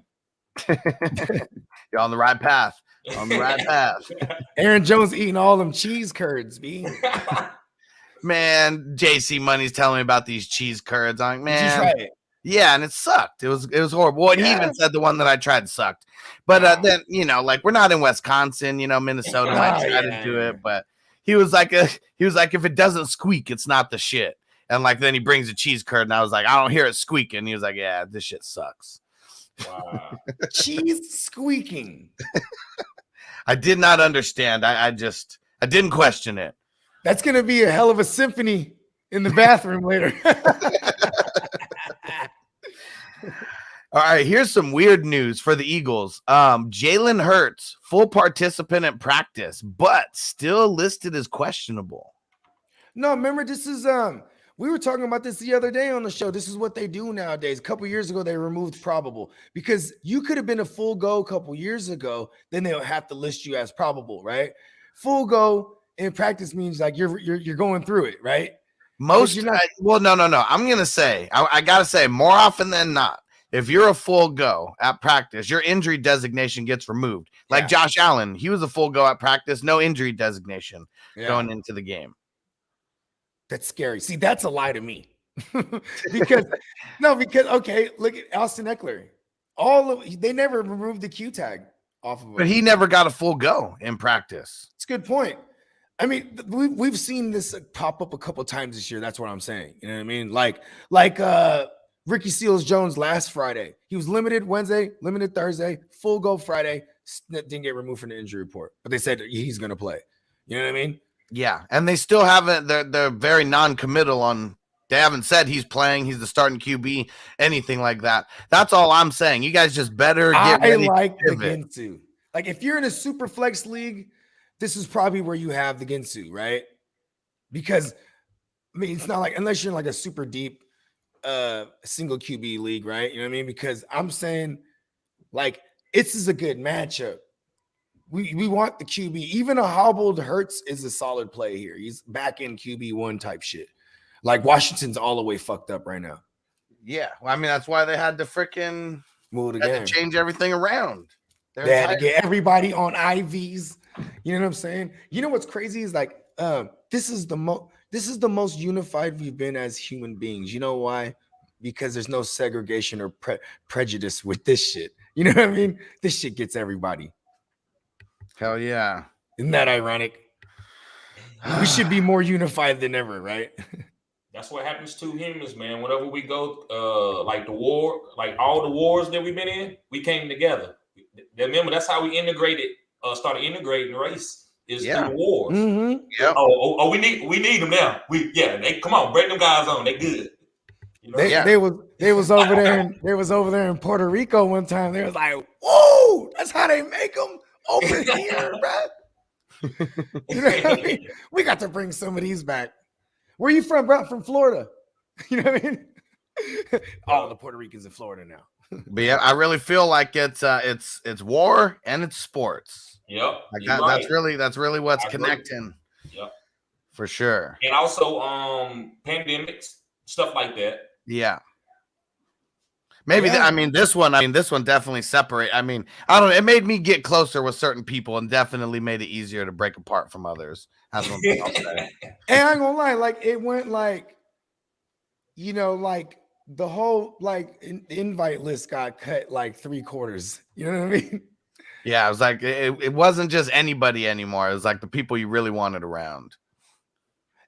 Speaker 2: You're on the right path. On the right path.
Speaker 4: Aaron Jones eating all them cheese curds, B.
Speaker 2: Man, JC Money's telling me about these cheese curds. I'm like,
Speaker 4: Did you
Speaker 2: man.
Speaker 4: try it?
Speaker 2: Yeah, and it sucked. It was horrible. Well, he even said the one that I tried sucked. But then, like we're not in Wisconsin, Minnesota might try to do it. But he was like, if it doesn't squeak, it's not the shit. And like then he brings a cheese curd, and I was like, I don't hear it squeaking. He was like, yeah, this shit sucks.
Speaker 3: Wow.
Speaker 4: Cheese squeaking.
Speaker 2: I did not understand. I didn't question it.
Speaker 4: That's gonna be a hell of a symphony in the bathroom later.
Speaker 2: All right, here's some weird news for the Eagles. Jalen Hurts, full participant in practice, but still listed as questionable.
Speaker 4: No, remember, this is we were talking about this the other day on the show. This is what they do nowadays. A couple years ago, they removed probable, because you could have been a full go a couple years ago. Then they'll have to list you as probable, right? Full go in practice means like you're going through it, right?
Speaker 2: No. I'm gonna say I gotta say more often than not, if you're a full go at practice, your injury designation gets removed. Like Josh Allen, he was a full go at practice, no injury designation going into the game.
Speaker 4: That's scary. See, that's a lie to me. because okay, look at Austin Eckler. They never removed the Q tag off of him.
Speaker 2: But he never got a full go in practice.
Speaker 4: It's a good point. I mean, we've seen this pop up a couple times this year. That's what I'm saying. You know what I mean? Like Ricky Seals-Jones last Friday. He was limited Wednesday, limited Thursday, full go Friday. Didn't get removed from the injury report, but they said he's going to play. You know what I mean?
Speaker 2: Yeah, and they still haven't. They're very non-committal on. They haven't said he's playing. He's the starting QB, anything like that. That's all I'm saying. You guys just better get ready.
Speaker 4: I like the Ginsu. Like if you're in a super flex league, this is probably where you have the Ginsu, right? Because I mean, it's not like, unless you're in like a super deep single QB league, right? You know what I mean? Because I'm saying like this is a good matchup. We want the QB. Even a hobbled Hurts is a solid play here. He's back in QB1 type shit. Like Washington's all the way fucked up right now.
Speaker 2: Yeah, well, I mean that's why they had to freaking
Speaker 4: move the game,
Speaker 2: change everything around.
Speaker 4: They had to get everybody on IVs. You know what I'm saying? You know what's crazy is like this is the most unified we've been as human beings. You know why? Because there's no segregation or prejudice with this shit. You know what I mean? This shit gets everybody.
Speaker 2: Hell yeah.
Speaker 4: Isn't that ironic? We should be more unified than ever, right?
Speaker 3: That's what happens to humans, man. Whenever we go, like the war, like all the wars that we've been in, we came together. Remember, that's how we started integrating race is through the wars.
Speaker 4: Mm-hmm.
Speaker 2: Yep.
Speaker 3: Oh, we need them now. They come on, bring them guys on. They good. You know?
Speaker 4: They was over there. They was over there in Puerto Rico one time. They was like, "Whoa, that's how they make them over here, bro." You know what I mean? We got to bring some of these back. Where are you from, bro? From Florida. You know what I mean? All the Puerto Ricans in Florida now.
Speaker 2: But yeah, I really feel like it's war and it's sports.
Speaker 3: Yep.
Speaker 2: Like that's really what's connecting.
Speaker 3: Yep.
Speaker 2: For sure.
Speaker 3: And also pandemics, stuff like that.
Speaker 2: Yeah. Maybe
Speaker 4: Yeah.
Speaker 2: this one definitely separate. I mean, I don't know. It made me get closer with certain people and definitely made it easier to break apart from others. That's one thing I'll say.
Speaker 4: And I ain't gonna lie, like it went like, you know, like the whole like invite list got cut like 3/4. You know what I mean?
Speaker 2: Yeah, it was like it wasn't just anybody anymore. It was like the people you really wanted around.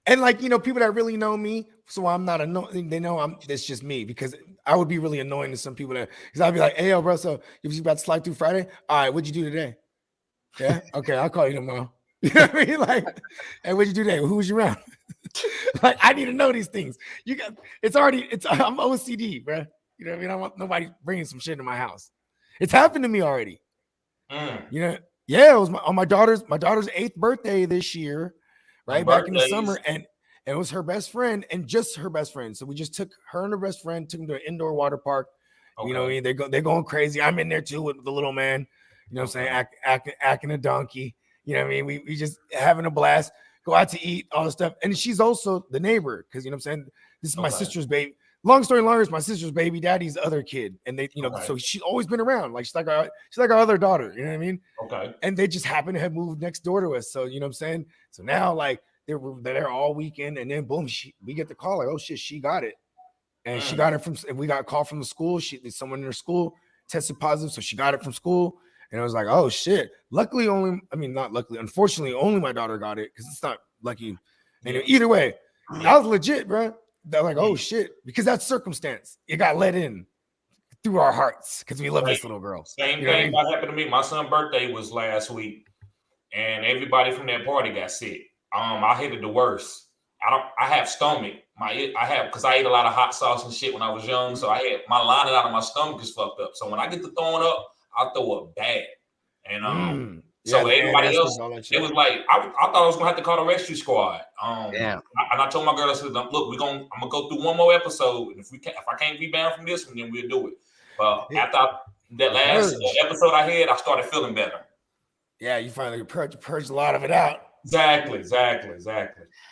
Speaker 4: And like, you know, people that really know me, so I'm not annoying. They know it's just me, because I would be really annoying to some people that, because I'd be like, hey, yo, bro, so if you about to slide through Friday, all right, what'd you do today? Yeah, okay, I'll call you tomorrow. You know what I mean? Like, hey, what'd you do today? Who was you around? Like, I need to know these things. I'm OCD, bro. You know what I mean? I don't want nobody bringing some shit to my house. It's happened to me already. You know, yeah, it was on my daughter's 8th birthday this year. Right back in the summer, and it was her best friend, and just her best friend. So we just took her and her best friend, took them to an indoor water park. Okay. You know, they're going crazy. I'm in there too with the little man. You know what I'm saying? Acting a donkey. You know what I mean? We just having a blast. Go out to eat, all this stuff. And she's also the neighbor, because, you know what I'm saying? This is my sister's baby. Long story longer, it's my sister's baby daddy's other kid, and they, you know, so she's always been around. Like she's like our other daughter. You know what I mean? Okay. And they just happen to have moved next door to us. So you know what I'm saying? So now like they're there all weekend, and then boom, we get the call like, oh shit, she got it, and she got it from. And we got a call from the school. Someone in her school tested positive, so she got it from school. And it was like, oh shit. Luckily, not luckily. Unfortunately, only my daughter got it, because it's not lucky. And either way, that was legit, bro. They're like, oh shit, because that's circumstance. It got let in through our hearts because we love this little girl.
Speaker 3: Same thing that happened to me. My son's birthday was last week, and everybody from that party got sick. I hated the worst. I have stomach. Because I ate a lot of hot sauce and shit when I was young, so I had my lining out of my stomach is fucked up. So when I get to throwing up, I throw up bad. And so everybody else, it was like I thought I was gonna have to call the rescue squad. And I told my girl, I said, look, I'm gonna go through one more episode, and if I can't rebound from this one, then we'll do it. But after that last episode I had, I started feeling better.
Speaker 4: Yeah, you finally purged a lot of it out.
Speaker 3: Exactly.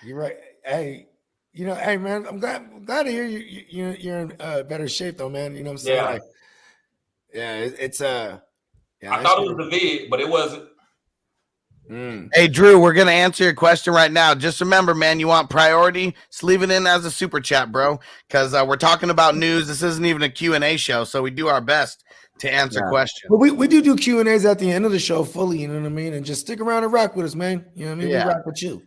Speaker 4: You're right. Hey, you know, hey man, I'm glad to hear you're in better shape though, man. You know what I'm saying?
Speaker 3: Yeah.
Speaker 4: Like, yeah, it's
Speaker 3: I thought it was the vid, but it wasn't.
Speaker 2: Hey, Drew, we're going to answer your question right now. Just remember, man, you want priority? Just leave it in as a super chat, bro, because we're talking about news. This isn't even a Q&A show, so we do our best to answer questions.
Speaker 4: But we do Q&As at the end of the show fully, you know what I mean? And just stick around and rock with us, man. You know what I mean? Yeah. We rock with you.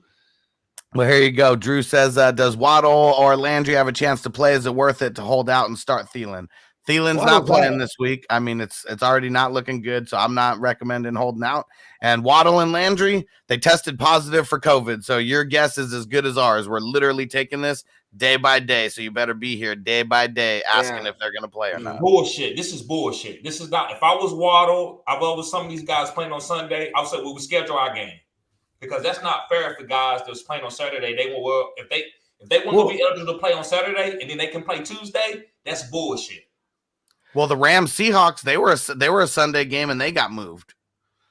Speaker 2: Well, here you go. Drew says, does Waddle or Landry have a chance to play? Is it worth it to hold out and start Thielen? Thielen's not playing this week. I mean, it's already not looking good, so I'm not recommending holding out. And Waddle and Landry, they tested positive for COVID, so your guess is as good as ours. We're literally taking this day by day, so you better be here day by day asking if they're going to play or not.
Speaker 3: Bullshit. This is bullshit. This is not. If I was Waddle, I was some of these guys playing on Sunday, I would say, well, we schedule our game, because that's not fair for guys that's playing on Saturday. They will if they want to be eligible to play on Saturday and then they can play Tuesday. That's bullshit.
Speaker 2: Well, the Rams Seahawks, they were a Sunday game and they got moved.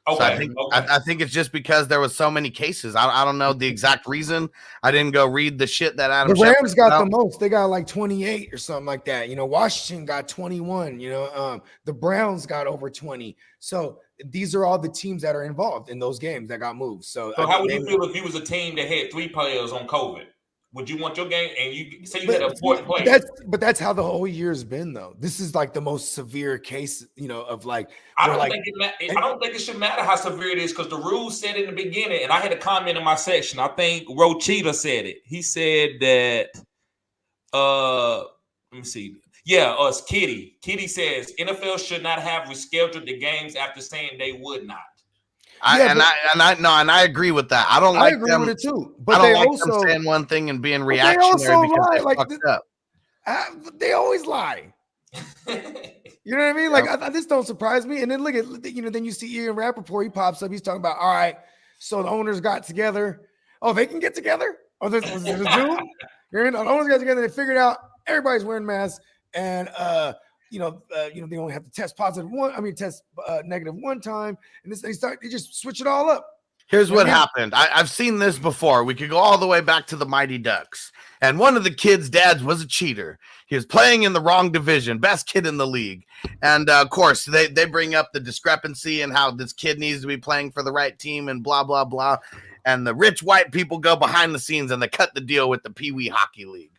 Speaker 3: Okay.
Speaker 2: So I think it's just because there was so many cases. I don't know the exact reason. I didn't go read the shit that Adam.
Speaker 4: The Rams got the most. They got like 28 or something like that. You know, Washington got 21. You know, the Browns got over 20. So these are all the teams that are involved in those games that got moved. So
Speaker 3: how would you feel if you was a team that had 3 players on COVID? Would you want your game and you say you had an important player?
Speaker 4: But that's how the whole year's been, though. This is like the most severe case, you know, of like.
Speaker 3: I don't think it should matter how severe it is, because the rules said in the beginning, and I had a comment in my section. I think Rochita said it. He said that. Let me see. Yeah, Kitty. Kitty says NFL should not have rescheduled the games after saying they would not.
Speaker 2: I agree with that. I agree with it too. But I don't like them saying one thing and being reactionary because they fucked up.
Speaker 4: They always lie. You know what I mean? Like this don't surprise me. And then look at then you see Ian Rappaport. He pops up. He's talking about, all right, so the owners got together. Oh, they can get together. Oh, there's a Zoom. The owners got together. They figured out everybody's wearing masks, and they only have to test negative one time, and they just switch it all up.
Speaker 2: Here's what happened. I've seen this before. We could go all the way back to the Mighty Ducks. And one of the kids' dads was a cheater. He was playing in the wrong division, best kid in the league. And, of course, they bring up the discrepancy and how this kid needs to be playing for the right team and blah, blah, blah. And the rich white people go behind the scenes and they cut the deal with the Pee Wee Hockey League.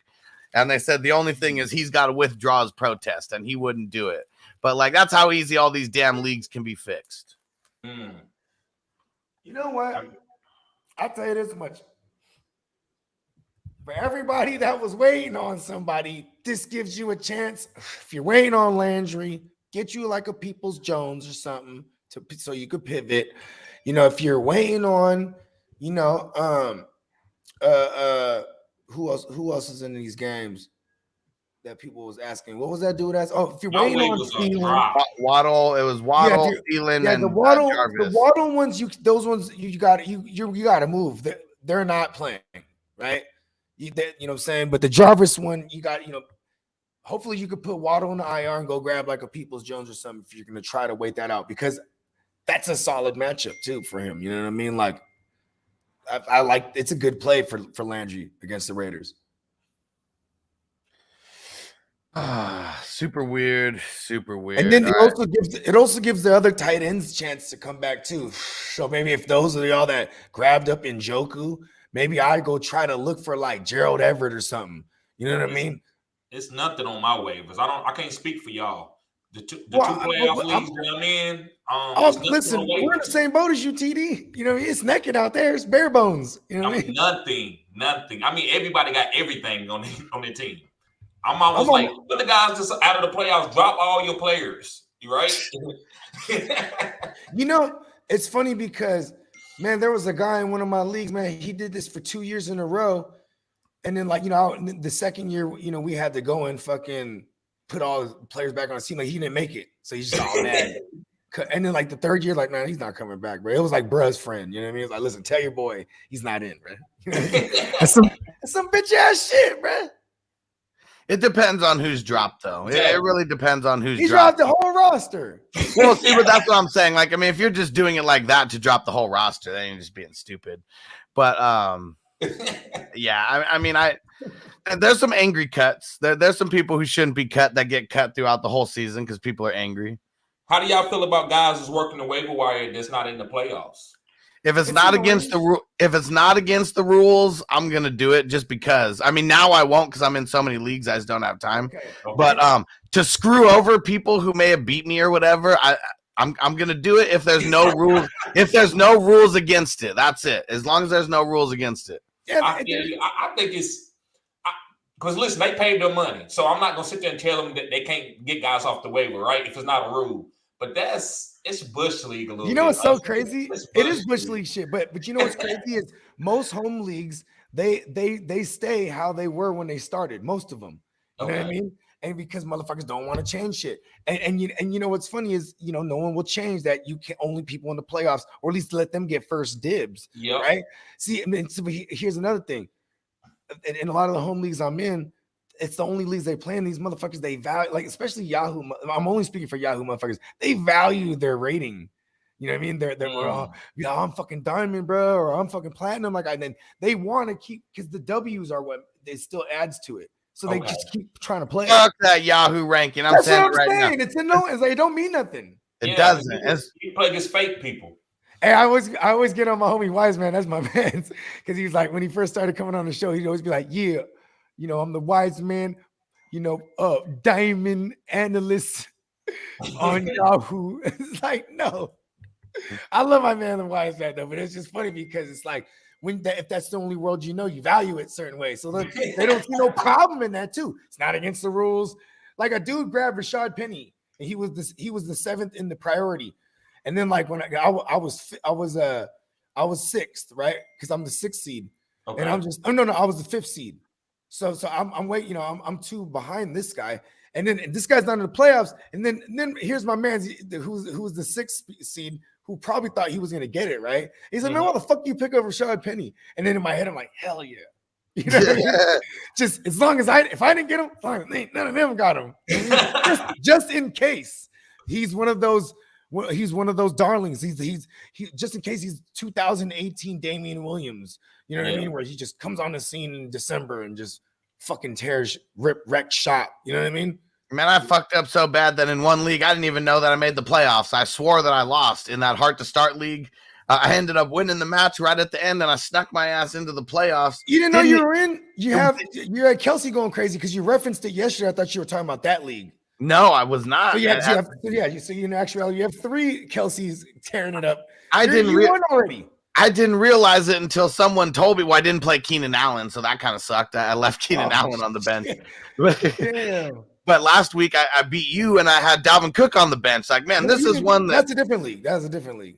Speaker 2: And they said the only thing is he's got to withdraw his protest, and he wouldn't do it. But, like, that's how easy all these damn leagues can be fixed.
Speaker 4: You know what? I'll tell you this much. For everybody that was waiting on somebody, this gives you a chance. If you're waiting on Landry, get you like a Peoples Jones or something so you could pivot. You know, if you're waiting on, you know, who else is in these games that people was asking? What was that dude asking? Oh, if you're waiting on Thielen,
Speaker 2: Waddle, it was Waddle, Thielen, and
Speaker 4: the Waddle,
Speaker 2: Jarvis.
Speaker 4: the Waddle ones, you got to move. They're not playing, right? You know what I'm saying? But the Jarvis one, you got, you know, hopefully you could put Waddle in the IR and go grab like a Peoples Jones or something if you're going to try to wait that out, because that's a solid matchup too for him. You know what I mean? Like, I like, it's a good play for Landry against the Raiders.
Speaker 2: Super weird.
Speaker 4: And then it also gives the other tight ends chance to come back too. So maybe if those are y'all that grabbed up Njoku, maybe I go try to look for like Gerald Everett or something. You know what I mean?
Speaker 3: It's nothing on my waivers. I can't speak for y'all. The two playoff leagues that I'm in.
Speaker 4: Listen, we're in the same boat as you, TD. You know, it's naked out there. It's bare bones. You know what I mean? Nothing. I mean, everybody got everything on their team. I'm almost like, but the guys just out of the playoffs, drop all your players. You right? You know, it's funny because, man, there was a guy in one of my leagues, man. He did this for 2 years in a row. And then, like, you know, the second year, you know, we had to go and fucking put all the players back on the team. Like, he didn't make it. So he's just all mad. And then, like, the third year, like, man, he's not coming back, bro. It was like bruh's friend. You know what I mean? It's like, listen, tell your boy he's not in, bro. That's some bitch-ass shit, bro.
Speaker 2: It depends on who's dropped, though. It really depends on who's
Speaker 4: dropped. He dropped the whole roster.
Speaker 2: Well, see, but that's what I'm saying. Like, I mean, if you're just doing it like that to drop the whole roster, then you're just being stupid. But, yeah, I mean, there's some angry cuts. There's some people who shouldn't be cut that get cut throughout the whole season because people are angry.
Speaker 3: How do y'all feel about guys who's working the waiver wire that's not in the playoffs?
Speaker 2: If it's not against the rules, I'm gonna do it just because. I mean, now I won't because I'm in so many leagues I just don't have time. Okay. But to screw over people who may have beat me or whatever, I'm gonna do it if there's no rules. If there's no rules against it, that's it. As long as there's no rules against it.
Speaker 3: Yeah, I think it's because listen, they paid their money, so I'm not gonna sit there and tell them that they can't get guys off the waiver, right? If it's not a rule, but it's Bush League a little.
Speaker 4: You know what's so crazy? It is Bush League shit, but you know what's crazy is most home leagues they stay how they were when they started. Most of them, you know what I mean? And because motherfuckers don't want to change shit, and you know what's funny is, you know, no one will change that. You can only people in the playoffs, or at least let them get first dibs. Yeah, right. See, I mean, so here's another thing. In a lot of the home leagues I'm in, it's the only leagues they play in. These motherfuckers, they value, like, especially Yahoo. I'm only speaking for Yahoo motherfuckers. They value their rating. You know what I mean? They're I'm fucking diamond, bro, or I'm fucking platinum. Like, and then they want to keep, because the W's are what it still adds to it. So they just keep trying to play.
Speaker 2: Fuck that Yahoo ranking. That's saying what I'm saying.
Speaker 4: It's it don't mean nothing.
Speaker 2: It doesn't.
Speaker 3: You play against fake people.
Speaker 4: Hey, I always get on my homie Wise Man. That's my man. Because he was like, when he first started coming on the show, he'd always be like, yeah, you know, I'm the Wise Man, you know, diamond analyst on Yahoo. It's like, no. I love my man, the Wise Man, though, but it's just funny because it's like, if that's the only world you know, you value it certain ways. So they don't see no problem in that too. It's not against the rules. Like a dude grabbed Rashad Penny, and he was the seventh in the priority. And then like when I was sixth, right? Because I'm the sixth seed, and I'm just I was the fifth seed. So I'm waiting. You know, I'm two behind this guy, and then this guy's not in the playoffs. And then here's my man who's the sixth seed, who probably thought he was gonna get it, right? He's like, man, why the fuck do you pick up Rashad Penny? And then in my head, I'm like, hell yeah. You know what I mean? Just as long as if I didn't get him, fine, none of them got him. just in case. He's one of those he's one of those darlings. He's just in case he's 2018 Damian Williams. You know what I mean? Where he just comes on the scene in December and just fucking wreck shop. You know what I mean?
Speaker 2: Man, I fucked up so bad that in one league, I didn't even know that I made the playoffs. I swore that I lost in that Hard to Start league. I ended up winning the match right at the end, and I snuck my ass into the playoffs.
Speaker 4: You didn't know you were in? You had Kelsey going crazy because you referenced it yesterday. I thought you were talking about that league.
Speaker 2: No, I was not.
Speaker 4: So in actuality, you have 3 Kelseys tearing it up.
Speaker 2: You
Speaker 4: won already.
Speaker 2: I didn't realize it until someone told me. Well, I didn't play Keenan Allen, so that kind of sucked. I left Keenan Allen on the bench.
Speaker 4: Damn.
Speaker 2: But last week I beat you, and I had Dalvin Cook on the bench. Like, man, this is one
Speaker 4: that's a different league. That was a different league.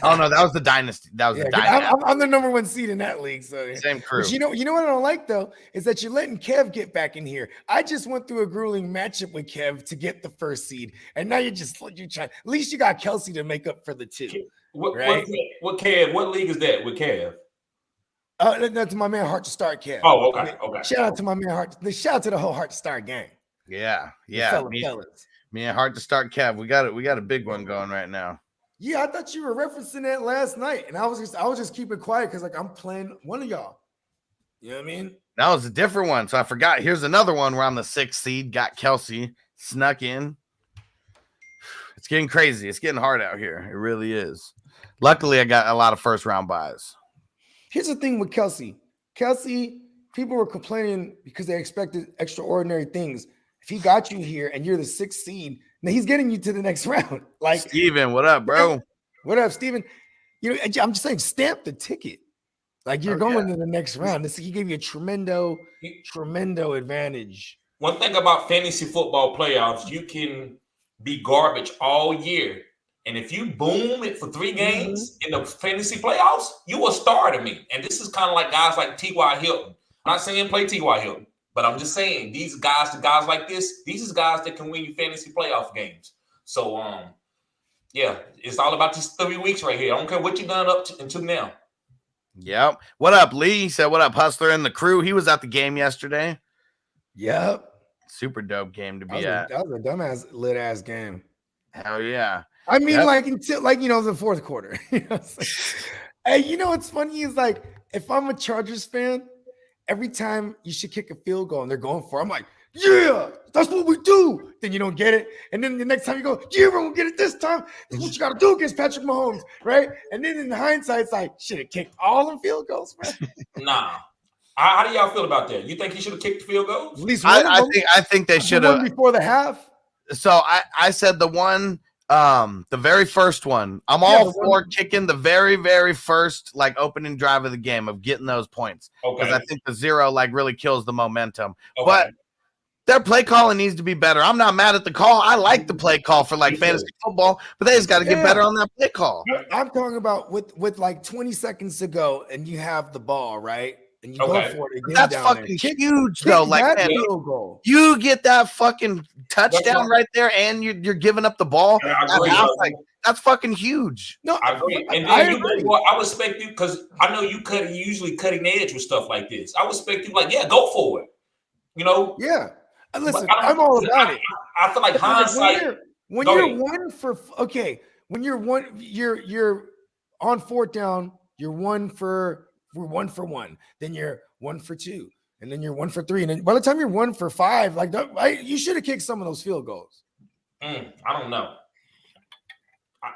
Speaker 2: Oh no, that was the dynasty. That was the dynasty.
Speaker 4: I'm the number 1 seed in that league. So
Speaker 2: same crew.
Speaker 4: But you know what I don't like though is that you're letting Kev get back in here. I just went through a grueling matchup with Kev to get the 1st seed, and now you're trying. At least you got Kelsey to make up for the 2.
Speaker 3: What
Speaker 4: Kev?
Speaker 3: What league is that with Kev?
Speaker 4: That's my man Heart to Start Kev.
Speaker 3: Oh, okay.
Speaker 4: Shout out to my man Heart. Shout out to the whole Heart to Start gang.
Speaker 2: Yeah.
Speaker 4: Fellas.
Speaker 2: Me and Hard to Start Kev. We got a big one going right now.
Speaker 4: Yeah, I thought you were referencing that last night, and I was just keeping quiet because I'm playing one of y'all. You know what I mean?
Speaker 2: That was a different one, so I forgot. Here's another one where I'm the 6th seed. Got Kelsey, snuck in. It's getting crazy. It's getting hard out here. It really is. Luckily, I got a lot of 1st-round buys.
Speaker 4: Here's the thing with Kelsey. People were complaining because they expected extraordinary things. If he got you here and you're the 6th seed, now he's getting you to the next round. Like
Speaker 2: Steven, what up, bro?
Speaker 4: What up, Steven? I'm just saying, stamp the ticket. Like you're going to the next round. He gave you a tremendo advantage.
Speaker 3: One thing about fantasy football playoffs, you can be garbage all year. And if you boom it for 3 games in the fantasy playoffs, you a star to me. And this is kind of like guys like T.Y. Hilton. I'm not saying play T.Y. Hilton. But I'm just saying, these guys like this, these are guys that can win you fantasy playoff games. So, it's all about these 3 weeks right here. I don't care what you've done until now.
Speaker 2: Yep. What up, Lee? He said, what up, Hustler and the crew? He was at the game yesterday.
Speaker 4: Yep.
Speaker 2: Super dope game to be at.
Speaker 4: That was a dumbass, lit-ass game.
Speaker 2: Hell yeah.
Speaker 4: I mean, until the 4th quarter. Hey, you know what's funny is if I'm a Chargers fan, every time you should kick a field goal and they're going for it, I'm like, yeah, that's what we do. Then you don't get it. And then the next time you go, yeah, we're going to get it this time. That's what you got to do against Patrick Mahomes, right? And then in hindsight, it's like, should have kicked all them field goals, man.
Speaker 3: Nah. How do y'all feel about that? You think he should have kicked the field goals?
Speaker 4: At least one of them.
Speaker 2: I think they should have.
Speaker 4: Before the half.
Speaker 2: So I said the one, the very first one. I'm all for kicking the very, very first opening drive of the game of getting those points. Because I think the 0 really kills the momentum. Okay. But their play calling needs to be better. I'm not mad at the call. I like the play call for fantasy football, but they just got to get better on that play call.
Speaker 4: I'm talking about with 20 seconds to go and you have the ball, right? And you go for it.
Speaker 2: That's fucking huge, though. Man, you get that fucking touchdown right there, and you're giving up the ball. That's fucking huge.
Speaker 3: No, I agree. And then I respect you because I know you usually cutting edge with stuff like this. I respect you. Go for it.
Speaker 4: Yeah. Listen, I'm all about it.
Speaker 3: I feel like hindsight.
Speaker 4: When you're on 4th down, you're 1 for 1. Then you're 1 for 2, and then you're 1 for 3, and then by the time you're 1 for 5, you should have kicked some of those field goals.
Speaker 3: I don't know.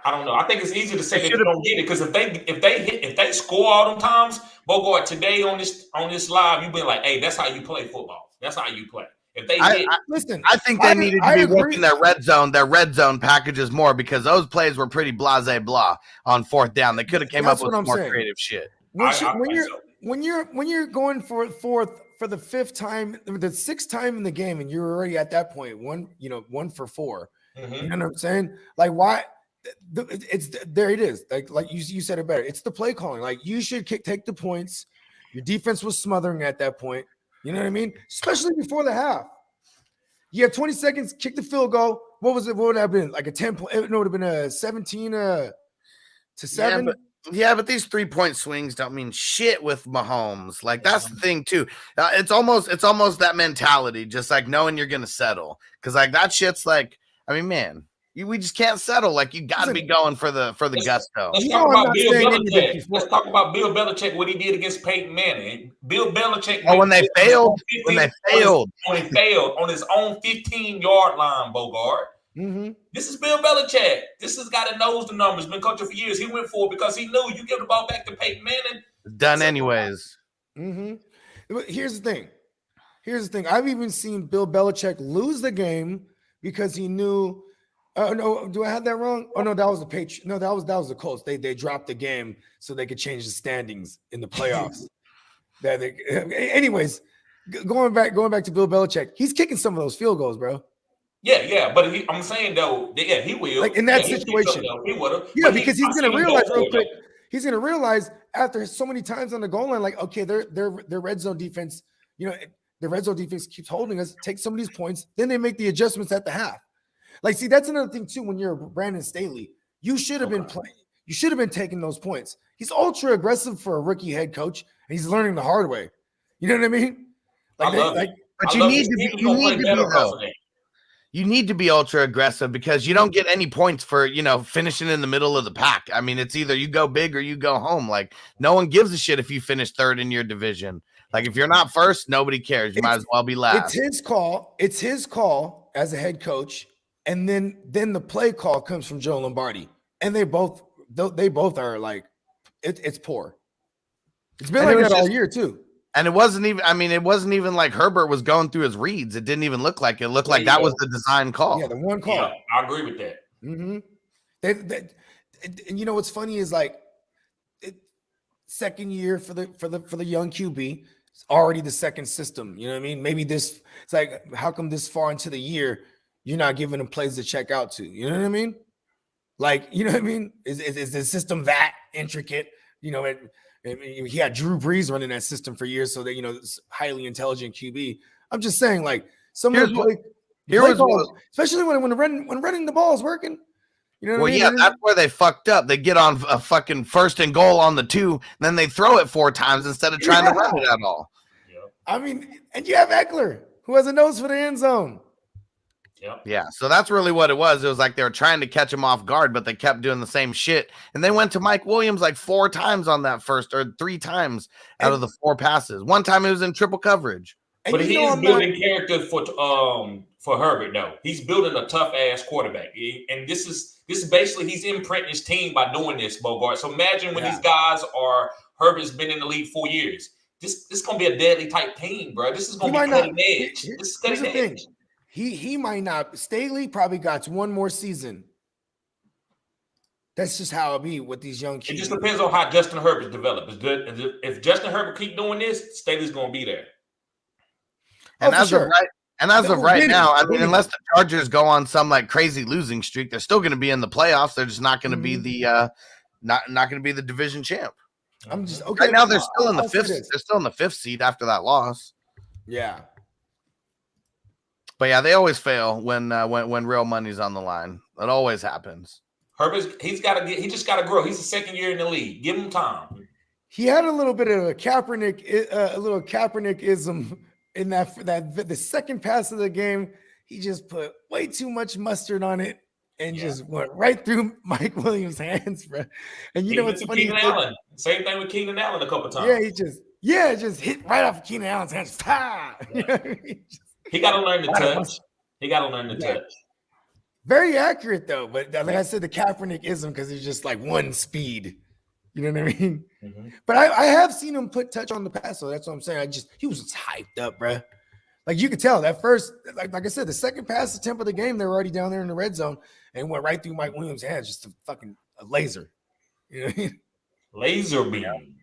Speaker 3: I don't know. I think it's easy to say that you don't get it because if they score all them times, Bogard, today on this live, you've been like, hey, that's how you play football. That's how you play. If they
Speaker 2: listen, I think they needed to be working their red zone packages more because those plays were pretty blase blah on 4th down. They could have came up with more creative shit.
Speaker 4: When you're going for the 5th time, the 6th time in the game, and you're already at that point 1 for 4. Mm-hmm. You know what I'm saying? Why? It's there. It is like you said it better. It's the play calling. You should take the points. Your defense was smothering at that point. You know what I mean? Especially before the half. You have 20 seconds, kick the field goal. What was it? What would it have been? A 10 point? It would have been a 17 to 7.
Speaker 2: Yeah, but these 3-point swings don't mean shit with Mahomes. That's the thing too. It's almost that mentality, just knowing you're gonna settle. Because that shit's man. We just can't settle. Like you got to be going for the gusto.
Speaker 3: Let's
Speaker 4: You
Speaker 3: talk
Speaker 4: know I'm
Speaker 3: about
Speaker 4: not
Speaker 3: Bill
Speaker 4: saying any of this
Speaker 3: Belichick.
Speaker 4: before.
Speaker 3: Let's talk about Bill Belichick, what he did against Peyton Manning. Bill Belichick.
Speaker 2: Oh, when they failed
Speaker 3: when he failed on his own 15-yard line, Bogard.
Speaker 4: Mm-hmm.
Speaker 3: This is Bill Belichick. This is a guy that knows the numbers, been coaching for years. He went for it because he knew you give the ball back to Peyton Manning.
Speaker 2: Done anyways.
Speaker 4: Mm-hmm. Here's the thing. I've even seen Bill Belichick lose the game because he knew. Oh no, do I have that wrong? Oh no, that was the Patriots. No, that was the Colts. They dropped the game so they could change the standings in the playoffs. Anyways, going back to Bill Belichick, he's kicking some of those field goals, bro.
Speaker 3: Yeah, but I'm saying though, he will.
Speaker 4: Like in that situation,
Speaker 3: he would have.
Speaker 4: Yeah, because he's gonna realize real quick. He's gonna realize after so many times on the goal line, like, okay, their red zone defense, the red zone defense keeps holding us. Take some of these points, then they make the adjustments at the half. Like, see, that's another thing too. When you're Brandon Staley, you should have been playing. You should have been taking those points. He's ultra aggressive for a rookie head coach, and he's learning the hard way. You know what I mean?
Speaker 2: But you need to be though. You need to be ultra aggressive because you don't get any points for finishing in the middle of the pack. I mean, it's either you go big or you go home. Like no one gives a shit if you finish third in your division. Like if you're not first, nobody cares. You might as well be last.
Speaker 4: It's his call as a head coach. And then the play call comes from Joe Lombardi, and they both are like, it's poor. It's been like that all year too.
Speaker 2: And it wasn't even like Herbert was going through his reads. It didn't even look like it. Looked like that was the design call.
Speaker 4: Yeah, the one call.
Speaker 3: Yeah, I agree with that.
Speaker 4: Mm-hmm. And what's funny is like, second year for the young QB. It's already the second system. You know what I mean? Maybe it's like, how come this far into the year you're not giving them plays to check out to? You know what I mean? Like, you know what I mean? Is the system that intricate? He had Drew Brees running that system for years, so that it's highly intelligent QB. I'm just saying, like, some of the play calls, especially when running the ball is working. You know what I mean?
Speaker 2: Yeah, that's where they fucked up. They get on a fucking 1st and goal on the 2, then they throw it 4 times instead of trying to run it at all.
Speaker 3: Yeah.
Speaker 4: I mean, and you have Eckler, who has a nose for the end zone.
Speaker 3: Yep.
Speaker 2: Yeah, so that's really what it was. It was like they were trying to catch him off guard, but they kept doing the same shit. And they went to Mike Williams like 4 times on that first, or 3 times out of the 4 passes. One time it was in triple coverage.
Speaker 3: But he is building character for Herbert, though. He's building a tough ass quarterback, and this is basically he's imprinting his team by doing this, Bogart. So imagine when these guys Herbert's been in the league 4 years. This is gonna be a deadly type team, bro. This is gonna be cutting edge. This is cutting edge.
Speaker 4: He might not. Staley probably got 1 more season. That's just how it be with these young kids.
Speaker 3: It just depends on how Justin Herbert develops. If Justin Herbert keep doing this, Staley's gonna be there.
Speaker 2: And as of right now, I mean, unless the Chargers go on some like crazy losing streak, they're still going to be in the playoffs. They're just not going to be the not going to be the division champ.
Speaker 4: I'm just okay.
Speaker 2: Right now, they're still in the 5th. They're still in the 5th seed after that loss.
Speaker 4: Yeah.
Speaker 2: But yeah, they always fail when real money's on the line. It always happens.
Speaker 3: Herbert, he just got to grow. He's the 2nd year in the league. Give him time.
Speaker 4: He had a little bit of a Kaepernick-ism in that the second pass of the game. He just put way too much mustard on it and just went right through Mike Williams' hands, bro. And you know what's funny?
Speaker 3: Keenan Allen. Same thing with Keenan Allen a couple times.
Speaker 4: Yeah, he just hit right off of Keenan Allen's hands.
Speaker 3: He got to learn the touch.
Speaker 4: Very accurate though, but like I said, the Kaepernick-ism because it's just like one speed. You know what I mean? Mm-hmm. But I have seen him put touch on the pass, so that's what I'm saying. He was just hyped up, bro. Like you could tell that first, like I said, the second pass attempt of the game, they were already down there in the red zone and went right through Mike Williams' hands, just a fucking laser. You know what I mean?
Speaker 3: Laser beam.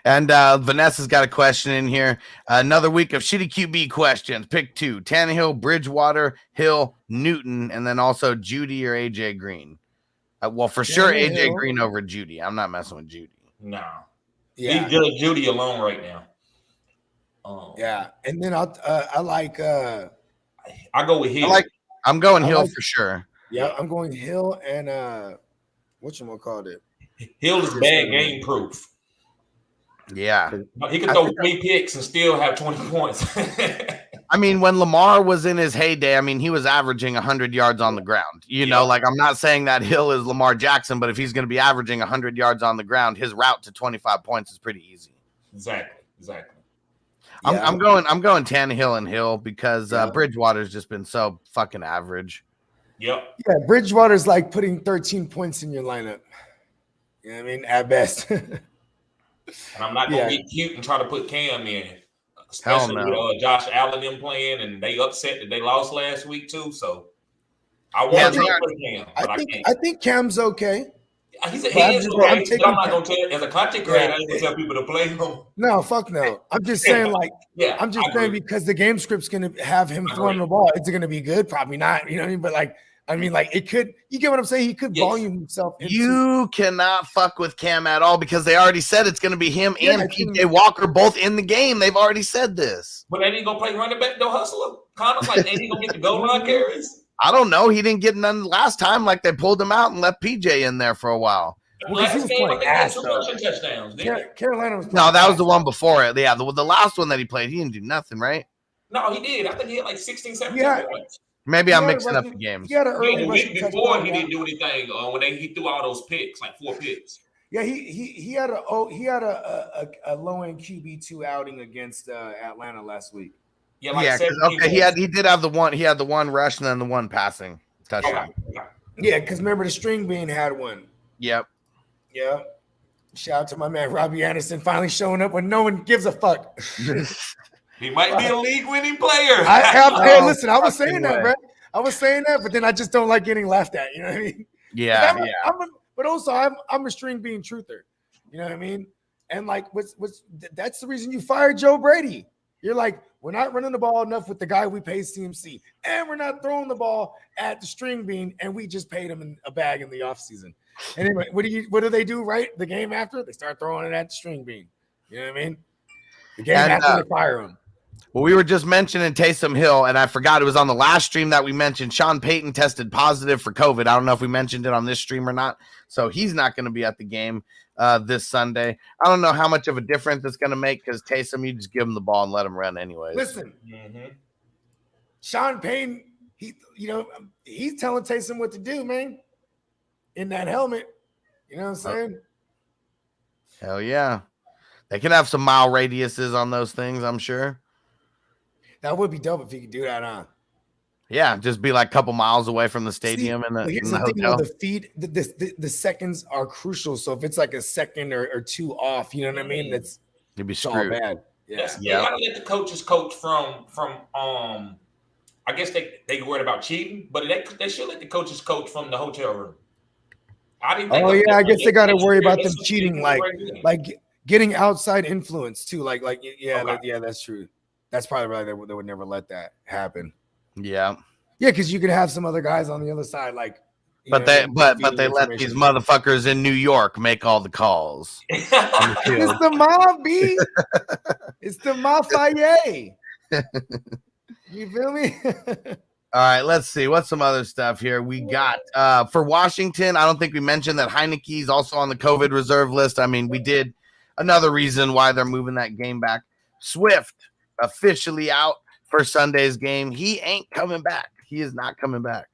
Speaker 2: And Vanessa's got a question in here. Another week of shitty QB questions. Pick 2: Tannehill, Bridgewater, Hill, Newton, and then also Judy or AJ Green. Well, for sure, AJ Green over Judy. I'm not messing with Judy.
Speaker 3: No. Yeah. Leave Judy alone right now.
Speaker 4: Yeah. And then I like
Speaker 3: I go with Hill.
Speaker 2: I'm going Hill for sure.
Speaker 4: Yeah, I'm going Hill and whatchamacallit it?
Speaker 3: Hill is bad game proof.
Speaker 2: Yeah.
Speaker 3: He can throw 3 picks and still have 20 points.
Speaker 2: I mean, when Lamar was in his heyday, I mean, he was averaging 100 yards on the ground. You know, like I'm not saying that Hill is Lamar Jackson, but if he's going to be averaging 100 yards on the ground, his route to 25 points is pretty easy.
Speaker 3: Exactly.
Speaker 2: I'm going Tannehill and Hill because Bridgewater's just been so fucking average.
Speaker 3: Yep.
Speaker 4: Yeah, Bridgewater's like putting 13 points in your lineup. You know what I mean? At best.
Speaker 3: And I'm not going to get cute and try to put Cam in, especially with Josh Allen them playing, and they upset that they lost last week too. So I want to put Cam, but I can't.
Speaker 4: I think Cam's okay.
Speaker 3: He is okay. I'm not going to tell. As a content creator, I ain't going to tell people to play him.
Speaker 4: No, fuck no. I'm just saying, I'm just saying because the game script's going to have him throwing the ball. Is it going to be good? Probably not. You know what I mean? But it could. You get what I'm saying? He could volume himself.
Speaker 2: You cannot fuck with Cam at all because they already said it's going to be him and PJ Walker both in the game. They've already said this.
Speaker 3: But ain't he going to play running back, no hustler? Kind of like, ain't he going to get the goal line carries?
Speaker 2: I don't know. He didn't get none last time. Like they pulled him out and left PJ in there for a while.
Speaker 3: Last game, I think he had 2 rushing touchdowns.
Speaker 4: Carolina was
Speaker 2: no, that was the one before it. Yeah, the last one that he played, he didn't do nothing, right?
Speaker 3: No, he did. I think he had like 16, 17 points.
Speaker 2: Maybe I'm mixing up the games.
Speaker 3: The week before he didn't do anything when he threw all those picks, like 4 picks.
Speaker 4: Yeah, he had a low end QB2 outing against Atlanta last week.
Speaker 3: Yeah,
Speaker 2: he did have the one. He had the one rush and then the one passing touchdown.
Speaker 4: Okay. Yeah, because remember the string bean had one.
Speaker 2: Yep.
Speaker 4: Yeah. Shout out to my man Robbie Anderson finally showing up when no one gives a fuck.
Speaker 3: He might be a league-winning player.
Speaker 4: Hey, listen, I was saying that, bro. I was saying that, but then I just don't like getting laughed at. You know what I mean?
Speaker 2: Yeah.
Speaker 4: But also, I'm a string bean truther. You know what I mean? And like, that's the reason you fired Joe Brady. You're like, we're not running the ball enough with the guy we paid CMC, and we're not throwing the ball at the string bean, and we just paid him in a bag in the offseason. Anyway, what do they do right the game after? They start throwing it at the string bean. You know what I mean? The game after they fire him.
Speaker 2: Well, we were just mentioning Taysom Hill, and I forgot it was on the last stream that we mentioned. Sean Payton tested positive for COVID. I don't know if we mentioned it on this stream or not. So he's not going to be at the game this Sunday. I don't know how much of a difference it's going to make because Taysom, you just give him the ball and let him run anyways.
Speaker 4: Listen, Sean Payton, he's telling Taysom what to do, man. In that helmet, you know what I'm saying?
Speaker 2: Hell yeah. They can have some mile radiuses on those things, I'm sure.
Speaker 4: That would be dope if he could do that, huh?
Speaker 2: Yeah, just be like a couple miles away from the stadium and the hotel.
Speaker 4: The seconds are crucial. So if it's like a second or two off, you know what I mean?
Speaker 2: You'd be screwed.
Speaker 4: All bad. Yeah.
Speaker 3: They gotta let the coaches coach from I guess they worried about cheating, but they should let the coaches coach from the hotel room.
Speaker 4: I guess they gotta worry about them cheating, like getting outside influence too. That's true. That's probably right. They would never let that happen.
Speaker 2: Yeah,
Speaker 4: because you could have some other guys on the other side, like.
Speaker 2: But they let these motherfuckers in New York make all the calls.
Speaker 4: It's the mob, B. It's the mafia. You feel me?
Speaker 2: All right, let's see. What's some other stuff here? We got for Washington. I don't think we mentioned that Heineke's also on the COVID reserve list. I mean, we did another reason why they're moving that game back. Swift officially out for Sunday's game. He ain't coming back. He is not coming back.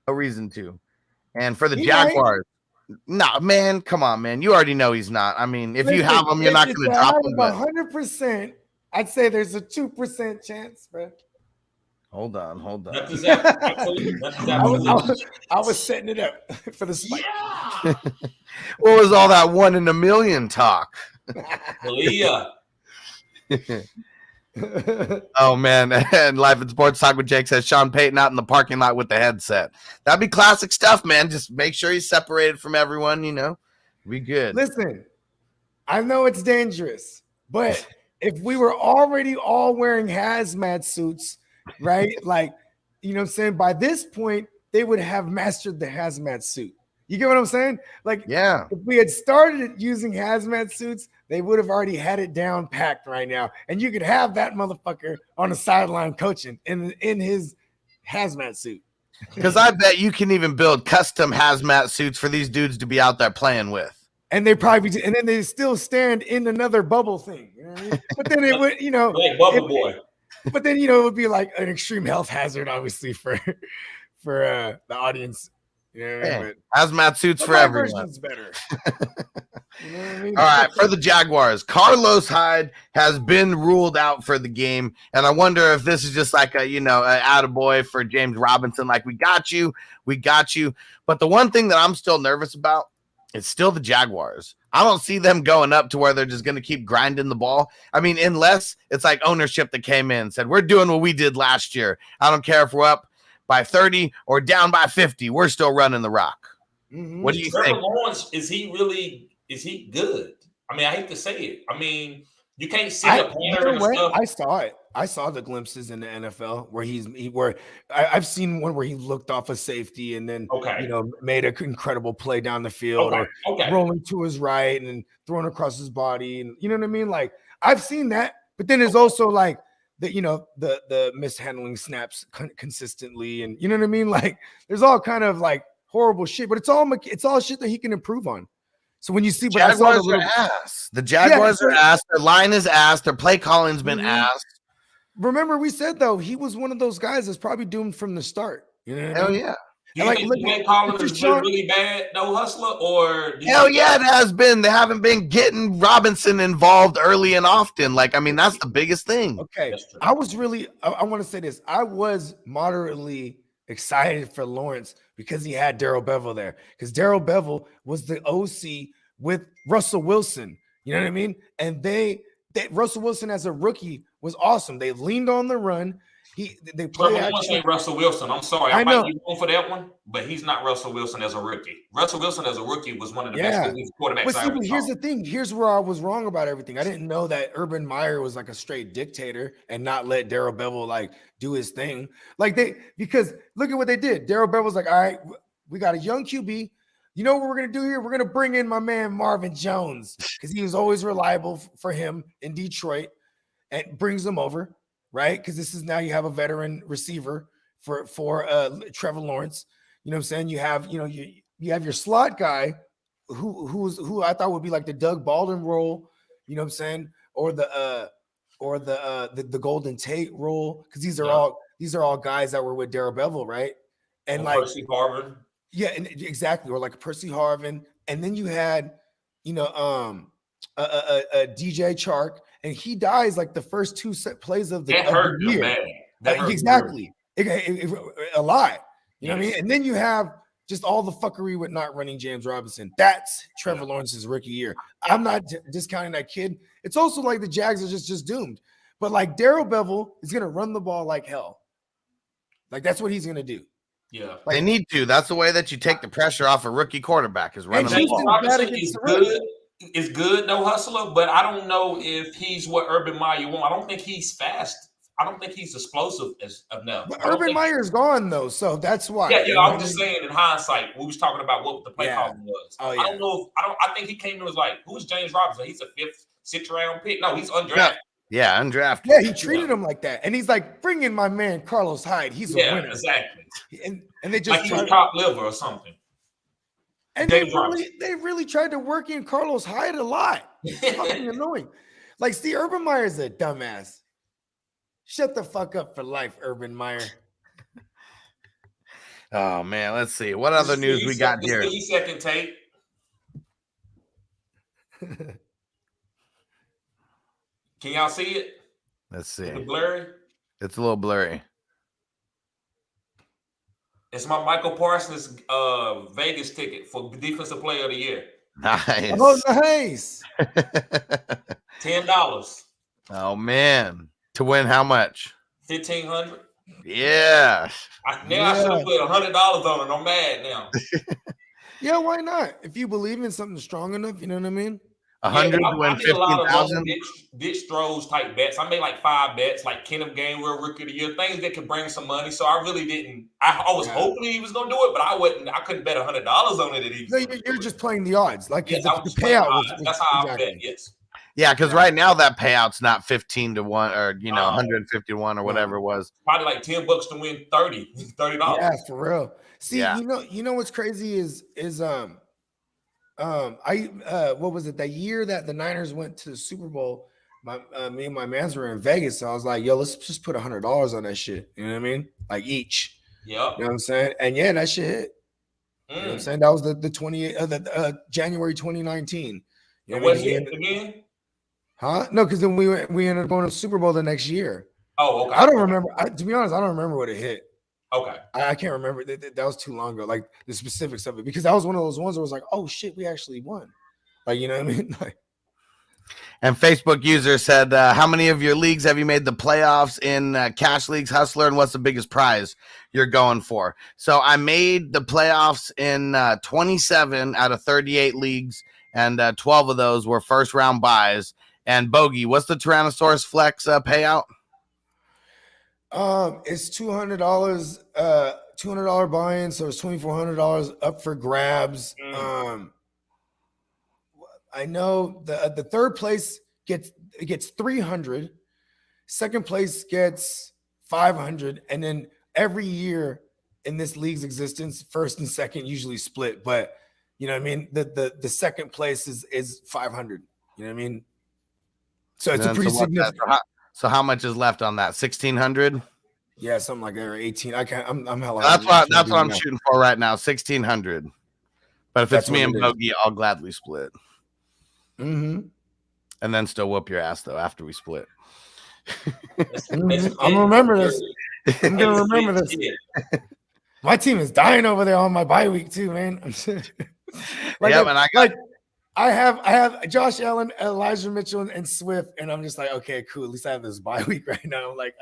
Speaker 2: No reason to. And for the Jaguars, no, man, come on, man. You already know he's not. I mean, if you have him, you're not going to drop him.
Speaker 4: 100%, I'd say there's a 2% chance, bro.
Speaker 2: Hold on.
Speaker 4: I was setting it up for the spike.
Speaker 3: Yeah.
Speaker 2: What was all that 1 in a million talk? Oh man, and Life in Sports Talk with Jake says Sean Payton out in the parking lot with the headset. That'd be classic stuff, man. Just make sure he's separated from everyone, Be good.
Speaker 4: Listen, I know it's dangerous, but if we were already all wearing hazmat suits, right? Like, you know what I'm saying? By this point, they would have mastered the hazmat suit. You get what I'm saying? Like,
Speaker 2: yeah.
Speaker 4: If we had started using hazmat suits, they would have already had it down packed right now. And you could have that motherfucker on the sideline coaching in his hazmat suit.
Speaker 2: Because I bet you can even build custom hazmat suits for these dudes to be out there playing with.
Speaker 4: And they probably, and then they still stand in another bubble thing. You know what I mean? But then it would,
Speaker 3: like Bubble Boy.
Speaker 4: But then it would be like an extreme health hazard, obviously, for the audience. You know what I mean?
Speaker 2: Hey, hazmat suits
Speaker 4: But
Speaker 2: for
Speaker 4: my
Speaker 2: everyone.
Speaker 4: version's better. You know what I mean?
Speaker 2: All right, for the Jaguars, Carlos Hyde has been ruled out for the game, and I wonder if this is just like a attaboy for James Robinson, like we got you. But the one thing that I'm still nervous about is still the Jaguars. I don't see them going up to where they're just going to keep grinding the ball. I mean, unless it's like ownership that came in and said, we're doing what we did last year. I don't care if we're up by 30 or down by 50. We're still running the rock.
Speaker 4: Mm-hmm.
Speaker 2: What do you
Speaker 3: Trevor
Speaker 2: think?
Speaker 3: Lawrence, is he good? I mean, I hate to say it. I mean, you can't see the pattern and stuff.
Speaker 4: I saw it. I saw the glimpses in the NFL where I've seen one where he looked off a safety and then made an incredible play down the field or rolling to his right and then throwing across his body, and you know what I mean. Like I've seen that, but then there's also like the mishandling snaps consistently, and you know what I mean. Like there's all kind of like horrible shit, but it's all shit that he can improve on. So when you see, but
Speaker 2: Jaguars are ass. The Jaguars are ass. Their line is ass. Their play calling's been ass.
Speaker 4: Remember, we said though he was one of those guys that's probably doomed from the start. You know?
Speaker 2: Hell yeah.
Speaker 3: Do you think the play calling is really bad, no hustler, or
Speaker 2: hell yeah, it has been. They haven't been getting Robinson involved early and often. Like, I mean, that's the biggest thing.
Speaker 4: Okay, I want to say this. I was moderately excited for Lawrence because he had Darrell Bevell there, because Darrell Bevell was the OC with Russell Wilson. You know what I mean? And Russell Wilson as a rookie was awesome. They leaned on the run. They play action.
Speaker 3: Russell Wilson. I'm sorry,
Speaker 4: I know.
Speaker 3: might be wrong for that one, but he's not Russell Wilson as a rookie. Russell Wilson as a rookie was one of the best quarterbacks.
Speaker 4: But here's the thing. Here's where I was wrong about everything. I didn't know that Urban Meyer was like a straight dictator and not let Darrell Bevell like do his thing. Because look at what they did. Darrell Bevell was like, all right, we got a young QB. You know what we're going to do here? We're going to bring in my man Marvin Jones because he was always reliable for him in Detroit, and brings him over, right? Because this is now you have a veteran receiver for Trevor Lawrence. You know what I'm saying? You have you have your slot guy who I thought would be like the Doug Baldwin role. You know what I'm saying? Or the Golden Tate role, because these are all guys that were with Darrell Bevell, right? And like
Speaker 3: Percy Harvin.
Speaker 4: Yeah, and exactly, or like Percy Harvin, and then you had, a DJ Chark, and he dies like the first two set plays of the year. Man. Exactly, a lot. You know what I mean? And then you have just all the fuckery with not running James Robinson. That's Trevor Lawrence's rookie year. I'm not discounting that kid. It's also like the Jags are just doomed. But like Darrell Bevell is gonna run the ball like hell. Like that's what he's gonna do.
Speaker 3: Yeah,
Speaker 2: they need to. That's the way that you take the pressure off a rookie quarterback is running the ball.
Speaker 3: Robinson is good, no hustler, but I don't know if he's what Urban Meyer wants. I don't think he's fast. I don't think he's explosive enough.
Speaker 4: But Urban Meyer's gone though, so that's why.
Speaker 3: Yeah, I'm just saying in hindsight, we was talking about what the play calling was.
Speaker 4: Oh, yeah.
Speaker 3: I don't know. I think he came and was like, "Who's James Robinson? He's a 5th, 6th round pick. No, he's undrafted."
Speaker 2: Yeah, undrafted.
Speaker 4: Yeah, he treated him like that, and he's like, "Bring in my man Carlos Hyde. He's a winner."
Speaker 3: Exactly.
Speaker 4: And they just
Speaker 3: like he was top liver or something.
Speaker 4: And they really tried to work in Carlos Hyde a lot. It's fucking annoying. Like, see, Urban Meyer's a dumbass. Shut the fuck up for life, Urban Meyer.
Speaker 2: Oh man, let's see what other news we got here.
Speaker 3: 30-second tape. Can y'all see it?
Speaker 2: Let's see.
Speaker 3: Is it blurry?
Speaker 2: It's a little blurry.
Speaker 3: It's my Michael Parsons Vegas ticket for Defensive Player of the Year.
Speaker 2: Nice.
Speaker 4: Oh, nice.
Speaker 3: $10.
Speaker 2: Oh man, to win how much?
Speaker 3: $1,500.
Speaker 2: Yeah.
Speaker 3: I should have put $100 on it. I'm mad now.
Speaker 4: Yeah, why not? If you believe in something strong enough, you know what I mean.
Speaker 2: 100 to win 15,000.
Speaker 3: Ditch throws type bets. I made like 5 bets, like Kenneth Gainwell Rookie of the Year, things that could bring some money. So I really didn't. I was hoping he was gonna do it, but I couldn't bet $100 on it.
Speaker 4: No, you're just playing the odds, like
Speaker 3: yes,
Speaker 4: the payout.
Speaker 3: That's how I bet. Yes.
Speaker 2: Yeah, because right now that payout's not 15 to 1 or 151 or whatever it was.
Speaker 3: Probably like $10 to win $30.
Speaker 4: Yeah, for real. See, you know what's crazy is what was it, that year that the Niners went to the Super Bowl, me and my mans were in Vegas, so I was like, yo, let's just put $100 on that shit. You know what I mean? Like each.
Speaker 3: Yep.
Speaker 4: You know what I'm saying? And yeah, that shit hit. You know what I'm saying? That was the 28th January 2019. You know what
Speaker 3: hit again?
Speaker 4: Huh? No, because then we ended up going to the Super Bowl the next year.
Speaker 3: Oh, okay.
Speaker 4: I don't remember. To be honest, I don't remember what it hit.
Speaker 3: Okay.
Speaker 4: I can't remember. That was too long ago. Like the specifics of it, because that was one of those ones where it was like, oh shit, we actually won. Like, you know what I mean? Like.
Speaker 2: And Facebook user said, how many of your leagues have you made the playoffs in cash leagues, Hustler, and what's the biggest prize you're going for? So I made the playoffs in 27 out of 38 leagues, and 12 of those were first round buys. And Bogey, what's the Tyrannosaurus Flex payout?
Speaker 4: It's $200, $200 buy-in, so it's $2,400 up for grabs. I know the third place gets 300, second place gets 500, and then every year in this league's existence, first and second usually split. But you know what I mean? The second place is 500. You know what I mean? So it's a pretty significant.
Speaker 2: So how much is left on that? 1,600?
Speaker 4: Yeah, something like that, or 18. I can't. I'm hella.
Speaker 2: That's what I'm shooting for right now. 1,600. But if it's me and Bogey, I'll gladly split.
Speaker 4: Mm-hmm.
Speaker 2: And then still whoop your ass though after we split.
Speaker 4: I'm gonna remember this. I'm gonna remember this. My team is dying over there on my bye week too, man. I have Josh Allen, Elijah Mitchell, and Swift, and I'm just like, okay, cool. At least I have this bye week right now. I'm like,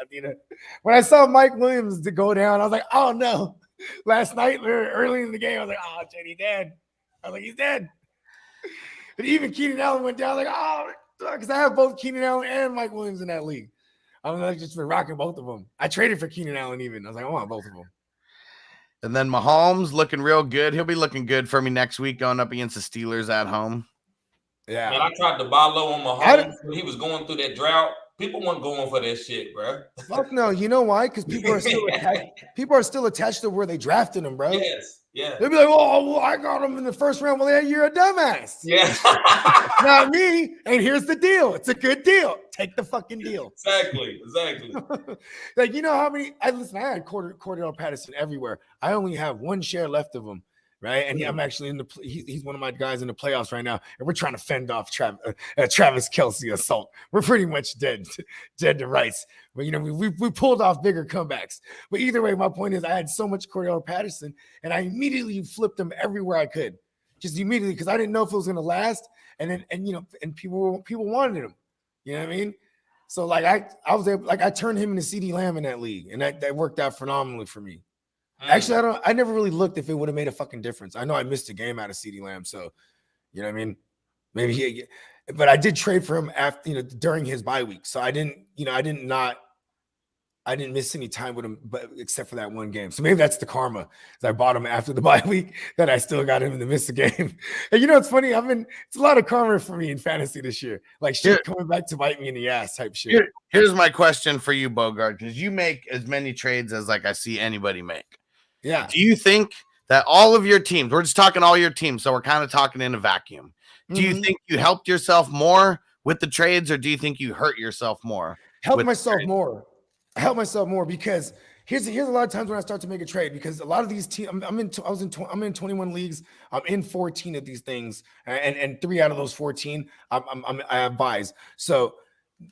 Speaker 4: when I saw Mike Williams to go down, I was like, oh no. Last night, early in the game, I was like, oh, JD dead. I was like, he's dead. But even Keenan Allen went down, like, oh, because I have both Keenan Allen and Mike Williams in that league. I'm like, just been rocking both of them. I traded for Keenan Allen even. I was like, I want both of them.
Speaker 2: And then Mahomes looking real good. He'll be looking good for me next week going up against the Steelers at home.
Speaker 3: Yeah. Man, I tried to buy low on Mahomes when he was going through that drought. People weren't going for that shit, bro.
Speaker 4: Fuck no. You know why? Because people are still attached to where they drafted him, bro.
Speaker 3: Yes. Yeah.
Speaker 4: They'll be like, oh, well, I got him in the first round. Well, you're a dumbass.
Speaker 3: Yeah.
Speaker 4: Not me. And here's the deal. It's a good deal. Take the fucking deal.
Speaker 3: Exactly.
Speaker 4: Like, you know how many? I had Cordell Patterson everywhere. I only have one share left of him. Right. And I'm actually he's one of my guys in the playoffs right now. And we're trying to fend off Travis Kelce assault. We're pretty much dead to rights. But, we pulled off bigger comebacks. But either way, my point is I had so much Cordell Patterson and I immediately flipped him everywhere I could. Just immediately, because I didn't know if it was going to last. And people wanted him. You know what I mean? So like I was able, like I turned him into CD Lamb in that league. And that worked out phenomenally for me. Actually, I never really looked if it would have made a fucking difference. I know I missed a game out of CeeDee Lamb, so you know what I mean. Maybe but I did trade for him after during his bye week, so I didn't miss any time with him, but except for that one game. So maybe that's the karma. I bought him after the bye week that I still got him to miss a game. And it's funny. It's a lot of karma for me in fantasy this year. Like shit coming back to bite me in the ass type shit.
Speaker 2: Here's my question for you, Bogard, because you make as many trades as like I see anybody make.
Speaker 4: Yeah.
Speaker 2: Do you think that all of your teams, we're just talking all your teams, so we're kind of talking in a vacuum. Do you think you helped yourself more with the trades, or do you think you hurt yourself more?
Speaker 4: Help myself more because here's a lot of times when I start to make a trade, because a lot of these teams, I'm in 21 leagues. I'm in 14 of these things, and 3 out of those 14, I have buys. So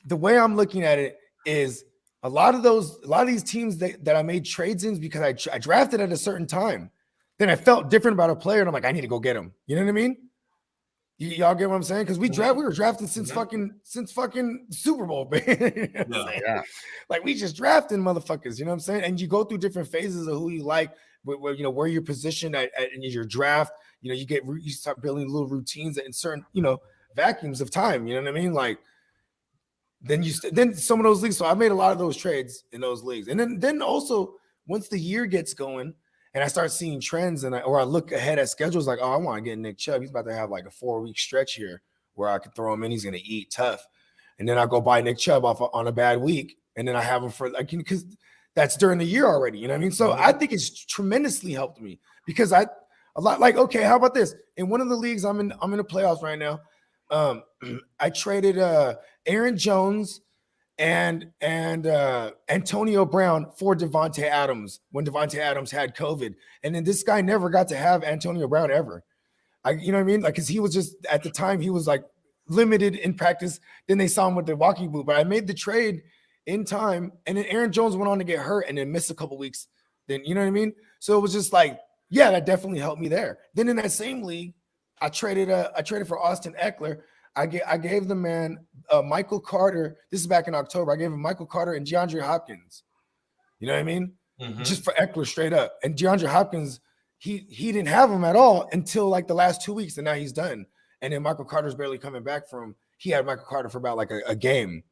Speaker 4: the way I'm looking at it is, a lot of these teams that I made trades in because I drafted at a certain time. Then I felt different about a player, and I'm like, I need to go get him. You know what I mean? Y'all get what I'm saying? Because we were drafting since fucking Super Bowl, man.
Speaker 2: Yeah.
Speaker 4: Like we just drafting motherfuckers. You know what I'm saying? And you go through different phases of who you like, where you're positioned at in your draft. You start building little routines in certain vacuums of time. You know what I mean? Like. Then some of those leagues. So I made a lot of those trades in those leagues. And then also once the year gets going and I start seeing trends I look ahead at schedules, like, oh, I want to get Nick Chubb. He's about to have like a 4-week stretch here where I could throw him in. He's going to eat tough. And then I go buy Nick Chubb off on a bad week. And then I have him for because that's during the year already. You know what I mean? So I think it's tremendously helped me because how about this? In one of the leagues I'm in the playoffs right now. I traded Aaron Jones and Antonio Brown for Devontae Adams when Devontae Adams had COVID. And then this guy never got to have Antonio Brown ever. You know what I mean? Like, because he was just, at the time, he was like limited in practice. Then they saw him with the walking boot. But I made the trade in time. And then Aaron Jones went on to get hurt and then missed a couple weeks. Then, you know what I mean? So it was just like, yeah, that definitely helped me there. Then in that same league, I traded for Austin Eckler. I gave the man Michael Carter. This is back in October. I gave him Michael Carter and DeAndre Hopkins. You know what I mean? Mm-hmm. Just for Eckler straight up. And DeAndre Hopkins, he didn't have him at all until like the last 2 weeks, and now he's done. And then Michael Carter's barely coming back from. He had Michael Carter for about like a game.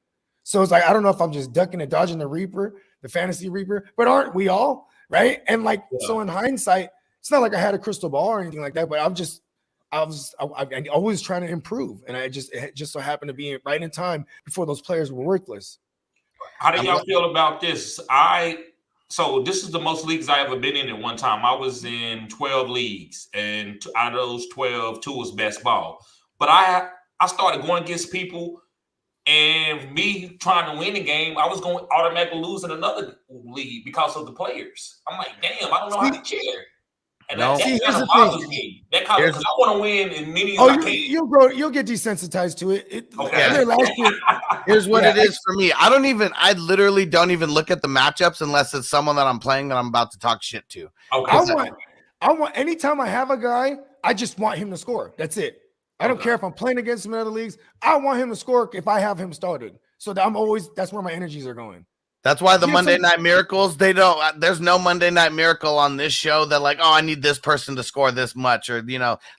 Speaker 4: So it's like, I don't know if I'm just ducking and dodging the Reaper, the fantasy Reaper, but aren't we all? Right? And like, so in hindsight, it's not like I had a crystal ball or anything like that, but I was always trying to improve, and it just so happened to be right in time before those players were worthless.
Speaker 3: How do y'all feel about this? So this is the most leagues I ever been in at one time. I was in 12 leagues, and out of those 12, 2 was best ball. But I started going against people, and me trying to win the game, I was going to automatically lose in another league because of the players. I'm like, damn, I don't know how to cheer. And that kind of bothers me. That kind of, because I want to win as many as I can.
Speaker 4: You'll get desensitized to it.
Speaker 3: Okay.
Speaker 2: Here's what it is for me. I literally don't even look at the matchups unless it's someone that I'm playing that I'm about to talk shit to.
Speaker 3: Okay.
Speaker 4: I want anytime I have a guy, I just want him to score. That's it. I don't care if I'm playing against him in other leagues. I want him to score if I have him started. So that's where my energies are going.
Speaker 2: That's why the Monday Night Miracles, there's no Monday Night Miracle on this show that like, oh, I need this person to score this much, or,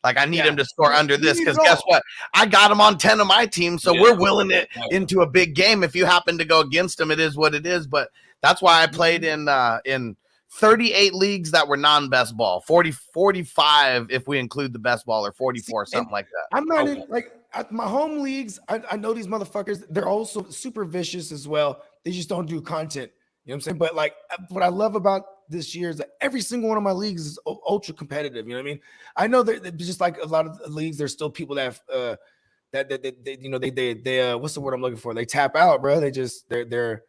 Speaker 2: like I need him to score under this. Because guess what? I got him on 10 of my team. So we're willing it into a big game. If you happen to go against him, it is what it is. But that's why I played in 38 leagues that were non-best ball, 45 if we include the best ball, or 44, something like that.
Speaker 4: I'm not in like at my home leagues. I know these motherfuckers, they're also super vicious as well. They just don't do content. You know what I'm saying? But like what I love about this year is that every single one of my leagues is ultra competitive. You know what I mean? I know that just like a lot of leagues, there's still people that they what's the word I'm looking for? They tap out, bro. They're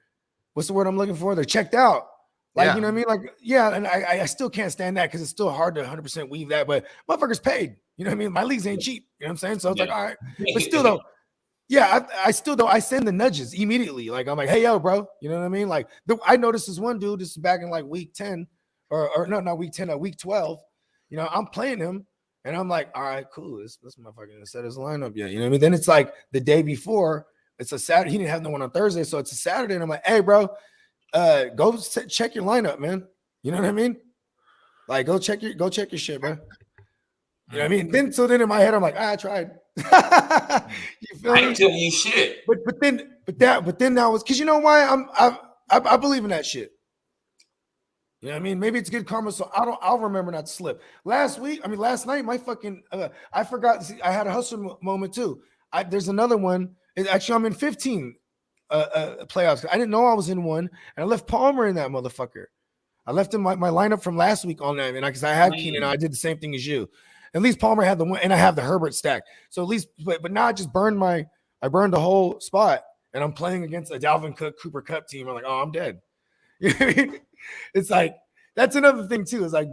Speaker 4: what's the word I'm looking for? They're checked out. Like, you know what I mean? Like, yeah, and I still can't stand that because it's still hard to 100% weave that, but motherfuckers paid. You know what I mean? My leagues ain't cheap. You know what I'm saying? So it's like, all right. But still though, I still don't. I send the nudges immediately. Like, I'm like, hey, yo, bro. You know what I mean? Like, I noticed this one dude, this is back in like week 10, or no, not week 10, week 12. You know, I'm playing him, and I'm like, all right, cool. This motherfucker didn't set his lineup yet. You know what I mean? Then it's like the day before, it's a Saturday. He didn't have no one on Thursday, so it's a Saturday, and I'm like, hey, bro, go check your lineup, man. You know what I mean? Like, go check your shit, bro. You know what I mean? Then in my head, I'm like, I tried. You feel
Speaker 3: I
Speaker 4: me?
Speaker 3: ain't telling you shit.
Speaker 4: But then that was because you know why I believe in that shit. You know what I mean? Maybe it's good karma, so I'll remember not to slip. Last night, my fucking I forgot. See, I had a hustle moment too. There's another one. Actually, I'm in 15 playoffs. I didn't know I was in one, and I left Palmer in that motherfucker. I left him my lineup from last week on that, and because I have Keenan, I did the same thing as you. At least Palmer had the one, and I have the Herbert stack. So at least, but now I just burned the whole spot, and I'm playing against a Dalvin Cook, Cooper Kupp team. I'm like, oh, I'm dead. You know what I mean? It's like that's another thing too. Is like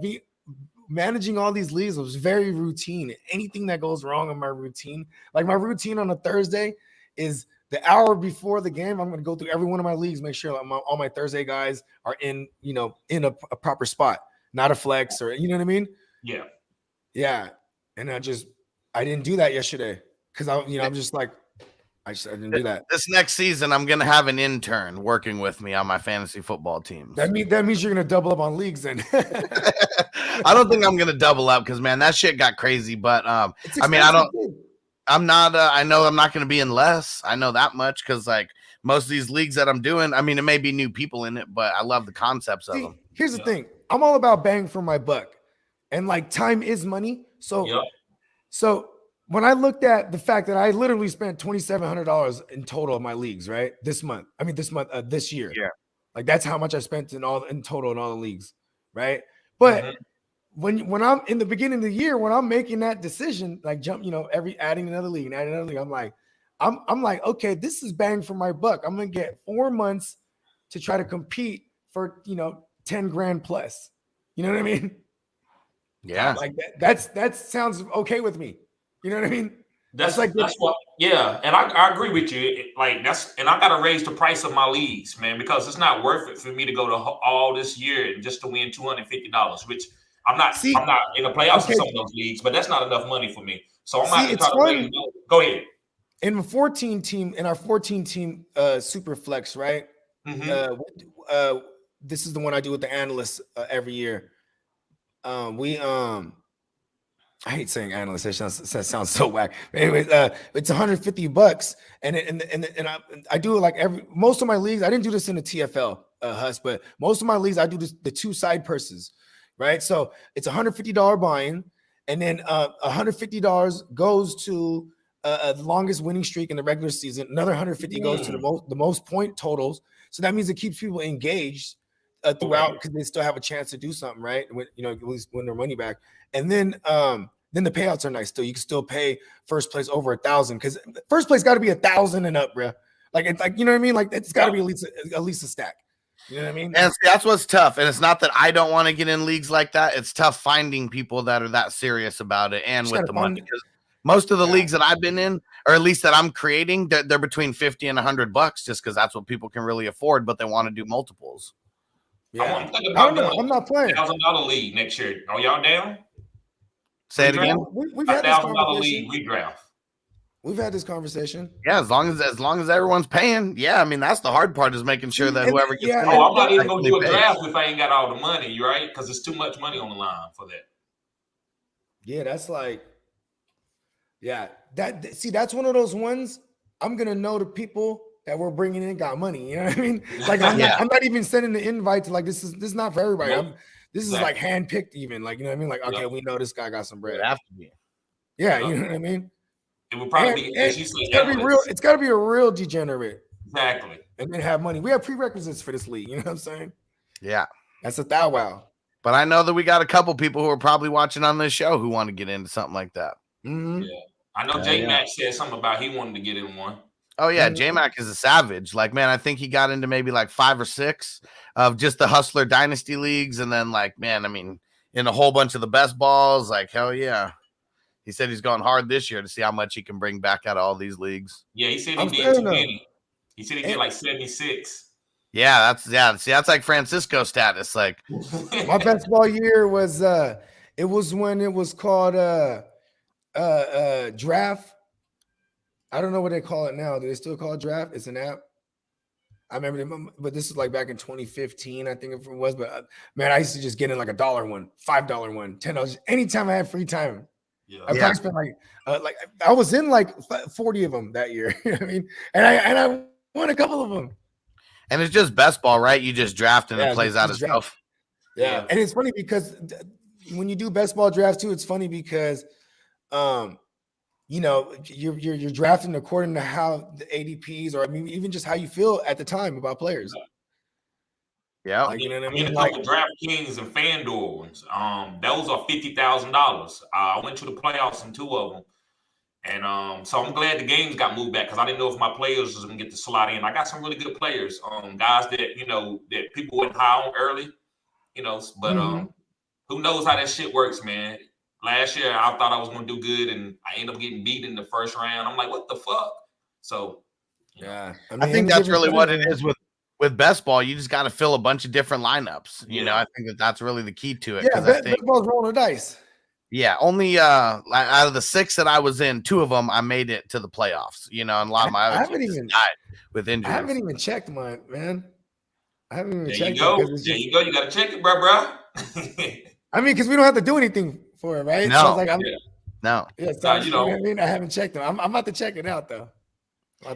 Speaker 4: managing all these leagues was very routine. Anything that goes wrong in my routine, like my routine on a Thursday, is the hour before the game. I'm going to go through every one of my leagues, make sure all my Thursday guys are in a proper spot, not a flex or you know what I mean?
Speaker 3: Yeah.
Speaker 4: Yeah, and I didn't do that yesterday because I'm just like I didn't do that.
Speaker 2: This next season, I'm gonna have an intern working with me on my fantasy football teams.
Speaker 4: That means you're gonna double up on leagues then.
Speaker 2: I don't think I'm gonna double up because man, that shit got crazy. But I know I'm not gonna be in less. I know that much because like most of these leagues that I'm doing, I mean, it may be new people in it, but I love the concepts of them.
Speaker 4: Here's the thing: I'm all about bang for my buck. And like time is money. So when I looked at the fact that I literally spent $2,700 in total of my leagues, right? This year.
Speaker 2: Yeah.
Speaker 4: Like that's how much I spent in total in all the leagues. Right. But when I'm in the beginning of the year, when I'm making that decision, like adding another league, I'm like, okay, this is bang for my buck. I'm gonna get 4 months to try to compete for 10 grand plus. You know what I mean?
Speaker 2: Yeah.
Speaker 4: Like that sounds okay with me. You know what I mean?
Speaker 3: That's what, yeah. And I agree with you. And I gotta raise the price of my leagues, man, because it's not worth it for me to go to all this year just to win $250, which I'm not in the playoffs in some of those leagues, but that's not enough money for me. So I'm not trying to raise. Go ahead.
Speaker 4: In our 14 team super flex, right? Mm-hmm. This is the one I do with the analysts every year. I hate saying analyst. That sounds so whack. Anyways, it's $150, and I do it like most of my leagues. I didn't do this in the TFL, Huss, but most of my leagues I do the 2 side purses, right? So it's $150 buy-in, and then $150 goes to the longest winning streak in the regular season. Another $150 goes to the most point totals. So that means it keeps people engaged throughout because they still have a chance to do something, right? At least win their money back. And then the payouts are nice still. You can still pay first place over 1,000 because first place got to be 1,000 and up, bro. Like it's like, you know what I mean? Like it's got to be at least a stack. You know what I mean?
Speaker 2: And see, that's what's tough. And it's not that I don't want to get in leagues like that. It's tough finding people that are that serious about it and with the money. Because most of the leagues that I've been in, or at least that I'm creating, they're between $50 and $100 just because that's what people can really afford, but they want to do multiples.
Speaker 3: Yeah,
Speaker 4: I'm not playing
Speaker 3: $1,000 league next year. Are y'all down?
Speaker 2: Say it again.
Speaker 4: We've had this
Speaker 3: $1,000 league redraft.
Speaker 4: We've had this conversation.
Speaker 2: Yeah, as long as everyone's paying. Yeah, I mean that's the hard part is making sure that whoever gets.
Speaker 3: I'm not even gonna do a draft if I ain't got all the money, right? Because it's too much money on the line for that.
Speaker 4: Yeah, that's like, that's one of those ones. I'm gonna know the people that we're bringing in got money. You know what I mean? Like I'm not even sending the invite to like this is not for everybody. Nope. This is like handpicked even. Like, you know what I mean? Like, okay, we know this guy got some bread.
Speaker 2: It have to be.
Speaker 4: Yeah, you know what I mean?
Speaker 3: It would probably
Speaker 4: it's gotta be real. It's gotta be a real degenerate.
Speaker 3: Exactly.
Speaker 4: And then have money. We have prerequisites for this league. You know what I'm saying?
Speaker 2: Yeah.
Speaker 4: That's a thou wow.
Speaker 2: But I know that we got a couple people who are probably watching on this show who want to get into something like that.
Speaker 4: Mm-hmm.
Speaker 3: Yeah. I know J-Mac said something about he wanted to get in one.
Speaker 2: Oh, yeah. J-Mac is a savage. Like, man, I think he got into maybe like 5 or 6 of just the Hustler Dynasty leagues. And then, like, man, I mean, in a whole bunch of the best balls, like, hell yeah. He said he's going hard this year to see how much he can bring back out of all these leagues.
Speaker 3: Yeah, he said he did too many. He said he did like 76.
Speaker 2: Yeah, that's like Francisco status. Like
Speaker 4: my best ball year was it was when it was called draft. I don't know what they call it now. Do they still call it draft? It's an app. I remember, but this is like back in 2015, I think it was. But man, I used to just get in like $1 one, $5 one, $10 anytime I had free time.
Speaker 3: Yeah.
Speaker 4: I probably spent like I was in like 40 of them that year. You know what I mean? And I won a couple of them.
Speaker 2: And it's just best ball, right? You just draft and it plays out itself.
Speaker 4: Yeah. And it's funny because when you do best ball drafts too, it's funny because you know, you're drafting according to how the ADPs or I mean even just how you feel at the time about players.
Speaker 2: Yeah,
Speaker 4: like, you know what I mean.
Speaker 3: Like DraftKings and FanDuel, those are $50,000. I went to the playoffs in 2 of them, and so I'm glad the games got moved back because I didn't know if my players was gonna get to slot in. I got some really good players, guys that that people went high on early, but who knows how that shit works, man. Last year I thought I was gonna do good, and I ended up getting beat in the first round. I'm like, what the fuck? So
Speaker 4: yeah,
Speaker 2: I think that's really what it is with best ball. You just got to fill a bunch of different lineups. You know, I think that's really the key to it.
Speaker 4: Yeah, best ball's rolling the dice.
Speaker 2: Yeah, only out of the 6 that I was in, 2 of them I made it to the playoffs. And a lot of my other teams died with injuries.
Speaker 4: I haven't even checked mine, man. I haven't even checked.
Speaker 3: There you go. You got to check it, bro.
Speaker 4: I mean, because we don't have to do anything for it, right?
Speaker 2: No.
Speaker 4: So like,
Speaker 2: no.
Speaker 4: Yeah, so you know what I mean? I haven't checked them. I'm about to check it out though.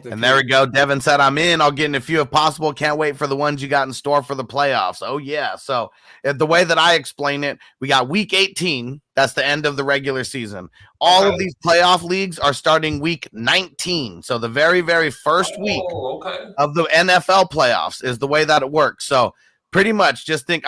Speaker 2: And there we go. Devin said, I'm in. I'll get in a few if possible. Can't wait for the ones you got in store for the playoffs. Oh, yeah. So the way that I explain it, we got week 18. That's the end of the regular season. All of these playoff leagues are starting week 19. So the very, very first week of the NFL playoffs is the way that it works. So Pretty much. Just think,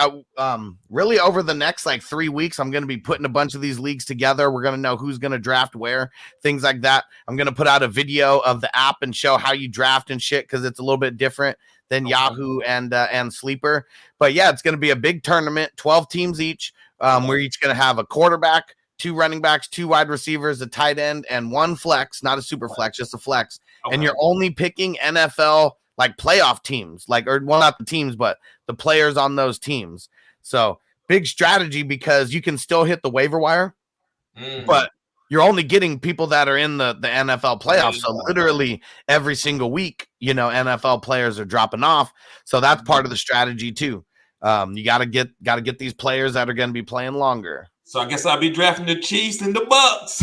Speaker 2: really over the next like 3 weeks, I'm going to be putting a bunch of these leagues together. We're going to know who's going to draft where, things like that. I'm going to put out a video of the app and show how you draft and shit, because it's a little bit different than Yahoo and Sleeper. But yeah, it's going to be a big tournament, 12 teams each. We're each going to have a quarterback, 2 running backs, 2 wide receivers, a tight end, and 1 flex, not a super flex, just a flex. And you're only picking NFL like playoff teams, not the teams, but the players on those teams. So big strategy, because you can still hit the waiver wire, but you're only getting people that are in the NFL playoffs. So literally every single week, NFL players are dropping off. So that's part of the strategy too. You got to get these players that are going to be playing longer.
Speaker 3: So I guess I'll be drafting the Chiefs and the Bucks.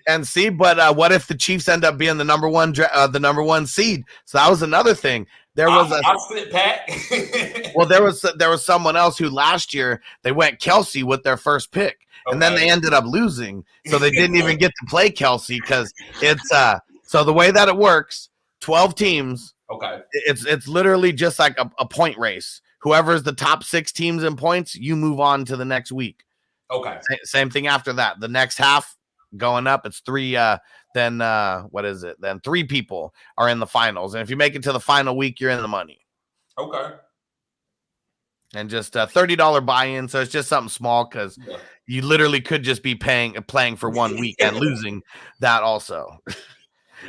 Speaker 2: And see, but what if the Chiefs end up being the number one seed? So that was another thing.
Speaker 3: I'll sit back.
Speaker 2: Well, there was someone else who last year they went Kelsey with their first pick, and then they ended up losing, so they didn't even get to play Kelsey, because it's so the way that it works, 12 teams.
Speaker 3: Okay,
Speaker 2: it's literally just like a point race. Whoever's the top 6 teams in points, you move on to the next week.
Speaker 3: Okay,
Speaker 2: same thing after that. The next half going up, it's 3. Then 3 people are in the finals, and if you make it to the final week, you're in the money.
Speaker 3: Okay.
Speaker 2: And just a $30 buy-in, so it's just something small, because you literally could just be playing for 1 week and losing that also.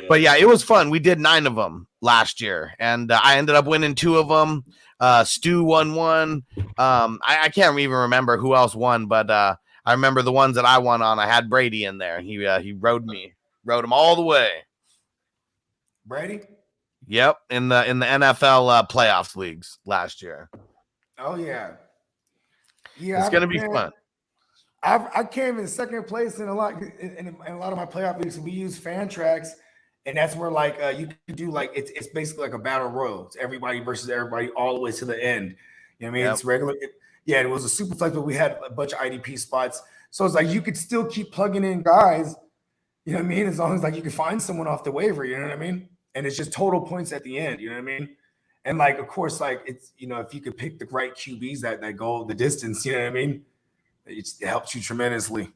Speaker 2: But yeah, it was fun. We did 9 of them last year, and I ended up winning 2 of them. Stu won 1. I can't even remember who else won, but I remember the ones that I won on. I had Brady in there. He rode him all the way.
Speaker 4: Brady?
Speaker 2: Yep, in the NFL playoffs leagues last year.
Speaker 4: Oh yeah,
Speaker 2: it's gonna be fun.
Speaker 4: I came in second place in a lot of my playoff leagues. We use Fantrax, and that's where you can do it's basically like a battle royal. It's everybody versus everybody all the way to the end. You know what I mean? Yep. It's regular. It was a super flex, but we had a bunch of IDP spots, so it's like you could still keep plugging in guys. You know what I mean? As long as you can find someone off the waiver. You know what I mean? And it's just total points at the end. You know what I mean? And of course, it's if you could pick the right QBs that go the distance, you know what I mean? It helps you tremendously.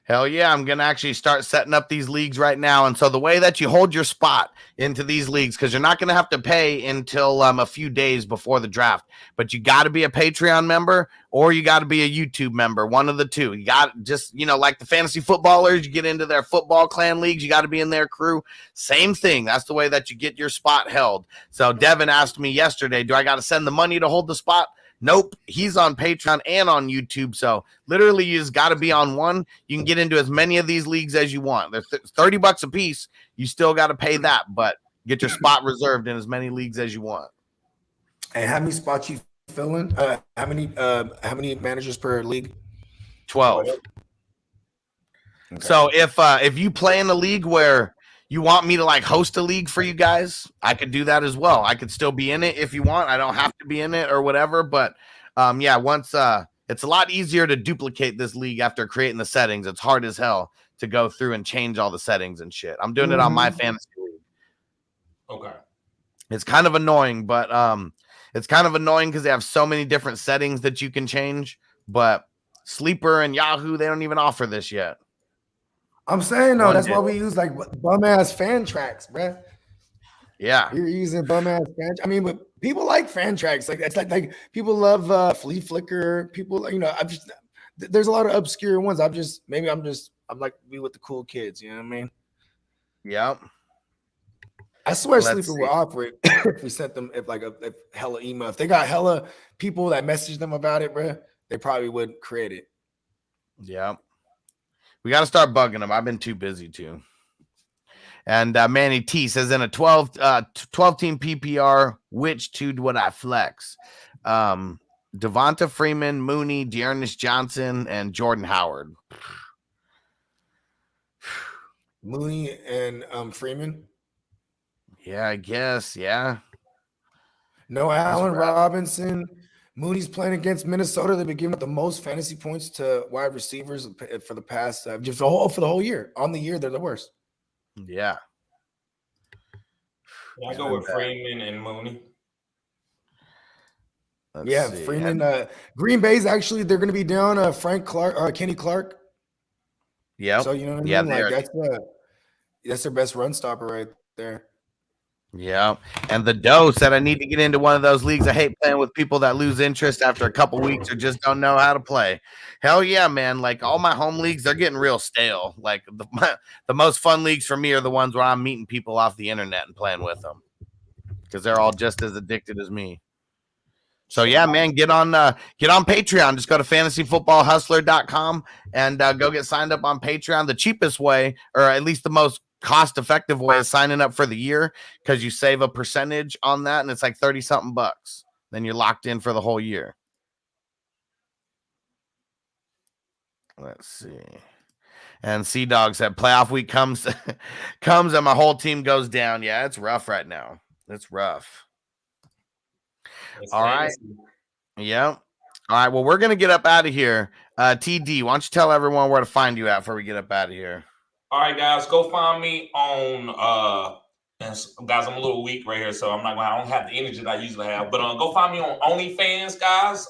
Speaker 2: Hell yeah, I'm going to actually start setting up these leagues right now. And so the way that you hold your spot into these leagues, because you're not going to have to pay until a few days before the draft, but you got to be a Patreon member or you got to be a YouTube member, one of the two. You got just, like the fantasy footballers, you get into their football clan leagues, you got to be in their crew. Same thing. That's the way that you get your spot held. So Devin asked me yesterday, do I got to send the money to hold the spot? Nope, he's on Patreon and on YouTube. So literally you just got to be on one. You can get into as many of these leagues as you want. They're $30 a piece. You still got to pay that, but get your spot reserved in as many leagues as you want.
Speaker 4: And how many spots you fill in? How many managers per league?
Speaker 2: 12. Okay. So if you play in a league where you want me to host a league for you guys, I could do that as well. I could still be in it if you want. I don't have to be in it or whatever. But once it's a lot easier to duplicate this league after creating the settings. It's hard as hell to go through and change all the settings and shit. I'm doing it on my fantasy league.
Speaker 3: Okay.
Speaker 2: It's kind of annoying, but it's kind of annoying because they have so many different settings that you can change. But Sleeper and Yahoo, they don't even offer this yet.
Speaker 4: I'm saying though, that's why we use bum ass Fantrax, bro.
Speaker 2: Yeah,
Speaker 4: you're using bum ass Fantrax. I mean, but people like Fantrax. It's like people love Flea Flicker. People, there's a lot of obscure ones. I'm like be with the cool kids. You know what I mean?
Speaker 2: Yep.
Speaker 4: I swear Sleeper will operate if we sent them if hella email. If they got hella people that message them about it, bro, they probably would create it.
Speaker 2: Yeah. We got to start bugging them. I've been too busy too. And Manny T says in a 12 team PPR, which two would I flex? Devonta Freeman, Mooney, Dearness Johnson, and Jordan Howard.
Speaker 4: Mooney and Freeman.
Speaker 2: Yeah, I guess. Yeah.
Speaker 4: No Allen Robinson. Mooney's playing against Minnesota. They've been giving up the most fantasy points to wide receivers for the past for the whole year. On the year, they're the worst.
Speaker 2: Yeah.
Speaker 3: I go with Freeman and Mooney.
Speaker 2: Let's see.
Speaker 4: Freeman. Green Bay's actually they're going to be down Frank Clark, Kenny Clark.
Speaker 2: Yeah.
Speaker 4: So you know what I
Speaker 2: Yeah,
Speaker 4: mean? Like that's their best run stopper right there.
Speaker 2: Yeah. And the Doe said I need to get into one of those leagues. I hate playing with people that lose interest after a couple weeks or just don't know how to play. Hell yeah, man. Like all my home leagues, they're getting real stale. Like the most fun leagues for me are the ones where I'm meeting people off the internet and playing with them because they're all just as addicted as me. So yeah, man, get on Patreon. Just go to fantasyfootballhustler.com and go get signed up on Patreon. The cheapest way, or at least the most cost-effective way, is signing up for the year because you save a percentage on that, and it's like $30-something bucks. Then you're locked in for the whole year. Let's see. And Sea Dog said playoff week comes and my whole team goes down. Yeah, it's rough right now. It's rough. All right. Yeah. All right. Well, we're going to get up out of here. TD, why don't you tell everyone where to find you at before we get up out of here?
Speaker 3: All right, guys, go find me on guys, I'm a little weak right here, so I don't have the energy that I usually have. But go find me on OnlyFans, guys.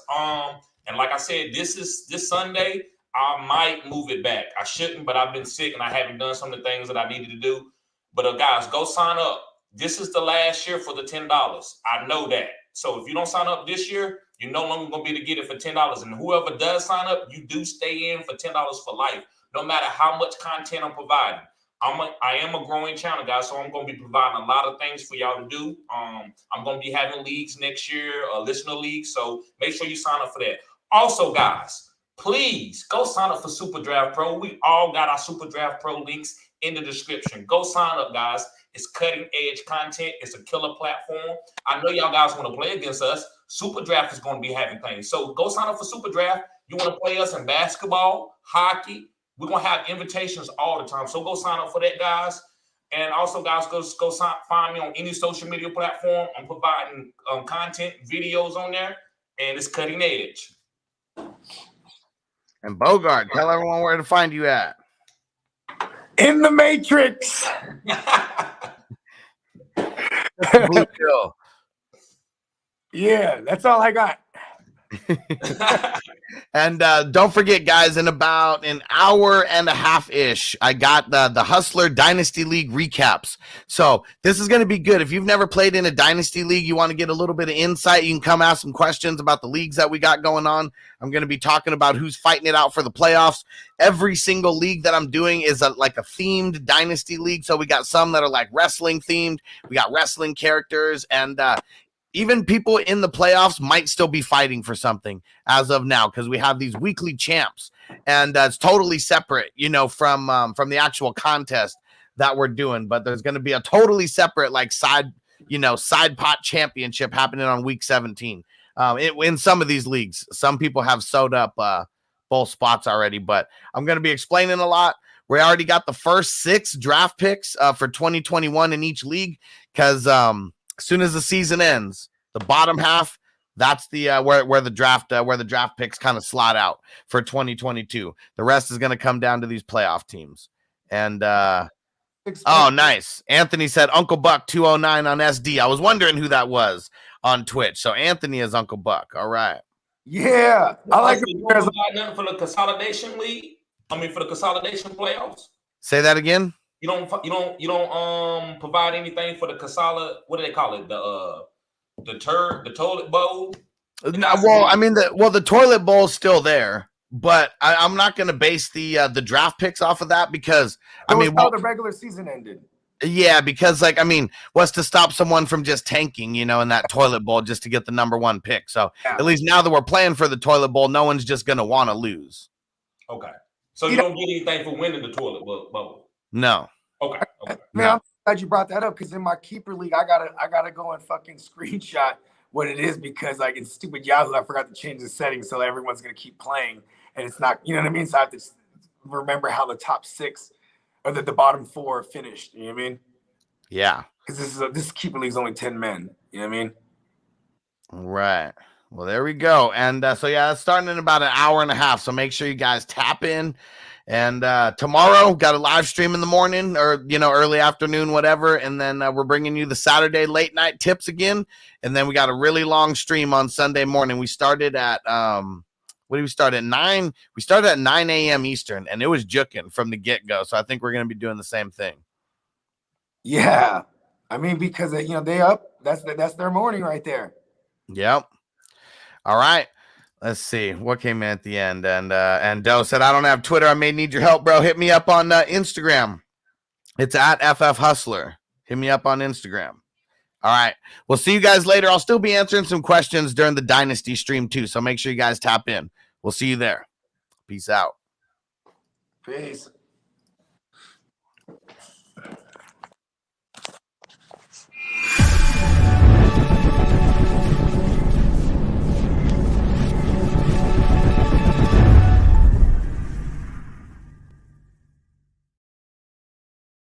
Speaker 3: And like I said, this Sunday, I might move it back. I shouldn't, but I've been sick and I haven't done some of the things that I needed to do. But guys, go sign up. This is the last year for the $10. I know that. So if you don't sign up this year, you're no longer going to be able to get it for $10. And whoever does sign up, you do stay in for $10 for life, no matter how much content I'm providing. I am a growing channel, guys, so I'm going to be providing a lot of things for y'all to do. I'm going to be having leagues next year, listener leagues, so make sure you sign up for that. Also, guys, please go sign up for Super Draft Pro. We all got our Super Draft Pro links in the description. Go sign up, guys. It's cutting-edge content. It's a killer platform. I know y'all guys want to play against us. Super Draft is going to be having things. So go sign up for Super Draft. You want to play us in basketball, hockey. We're going to have invitations all the time. So go sign up for that, guys. And also, guys, go find me on any social media platform. I'm providing content, videos on there, and it's cutting edge.
Speaker 2: And Bogard, tell everyone where to find you at.
Speaker 5: In the Matrix.
Speaker 2: Blue Pill.
Speaker 5: Yeah, that's all I got.
Speaker 2: And don't forget, guys, in about an hour and a half-ish, I got the Hustler Dynasty League recaps. So this is going to be good. If you've never played in a Dynasty League, you want to get a little bit of insight, you can come ask some questions about the leagues that we got going on. I'm going to be talking about who's fighting it out for the playoffs. Every single league that I'm doing is like a themed Dynasty League. So we got some that are like wrestling themed. We got wrestling characters, and even people in the playoffs might still be fighting for something as of now because we have these weekly champs, and it's totally separate, from the actual contest that we're doing. But there's going to be a totally separate side pot championship happening on week 17. In some of these leagues, some people have sewed up both spots already, but I'm going to be explaining a lot. We already got the first 6 draft picks for 2021 in each league because as soon as the season ends, the bottom half, that's the where the draft picks kind of slot out for 2022. The rest is going to come down to these playoff teams. And oh, nice. Anthony said Uncle Buck 209 on SD. I was wondering who that was on Twitch. So Anthony is Uncle Buck. All right.
Speaker 5: Yeah, I like it.
Speaker 3: You don't provide nothing for the consolidation league. For the consolidation playoffs.
Speaker 2: Say that again.
Speaker 3: You don't provide anything for the what do they call it? The toilet bowl?
Speaker 2: Well, the toilet bowl is still there, but I'm not going to base the draft picks off of that because
Speaker 5: how the regular season ended.
Speaker 2: Yeah, because what's to stop someone from just tanking, in that toilet bowl just to get the number 1 pick? So at least now that we're playing for the toilet bowl, no one's just going to want to lose.
Speaker 3: Okay. So you don't get anything for winning the toilet bowl?
Speaker 2: No.
Speaker 3: Okay.
Speaker 5: Man, I'm glad you brought that up because in my keeper league, I gotta go and fucking screenshot what it is because in stupid Yahoo, I forgot to change the settings so everyone's gonna keep playing and it's not, you know what I mean? So I have to remember how the top 6 or the bottom 4 finished. You know what I mean?
Speaker 2: Yeah.
Speaker 5: Because this keeper league's only 10 men. You know what I mean?
Speaker 2: Right. Well, there we go. And so, yeah, it's starting in about an hour and a half. So make sure you guys tap in And tomorrow, got a live stream in the morning or, early afternoon, whatever. And then we're bringing you the Saturday late night tips again. And then we got a really long stream on Sunday morning. We started at, what did we start at 9? We started at 9 a.m. Eastern, and it was juking from the get-go. So I think we're going to be doing the same thing.
Speaker 5: Yeah. I mean, because, they up. That's their morning right there.
Speaker 2: Yep. All right. Let's see what came in at the end. And Doe said, I don't have Twitter. I may need your help, bro. Hit me up on Instagram. It's at FF Hustler. Hit me up on Instagram. All right. We'll see you guys later. I'll still be answering some questions during the Dynasty stream too. So make sure you guys tap in. We'll see you there. Peace out.
Speaker 5: Peace.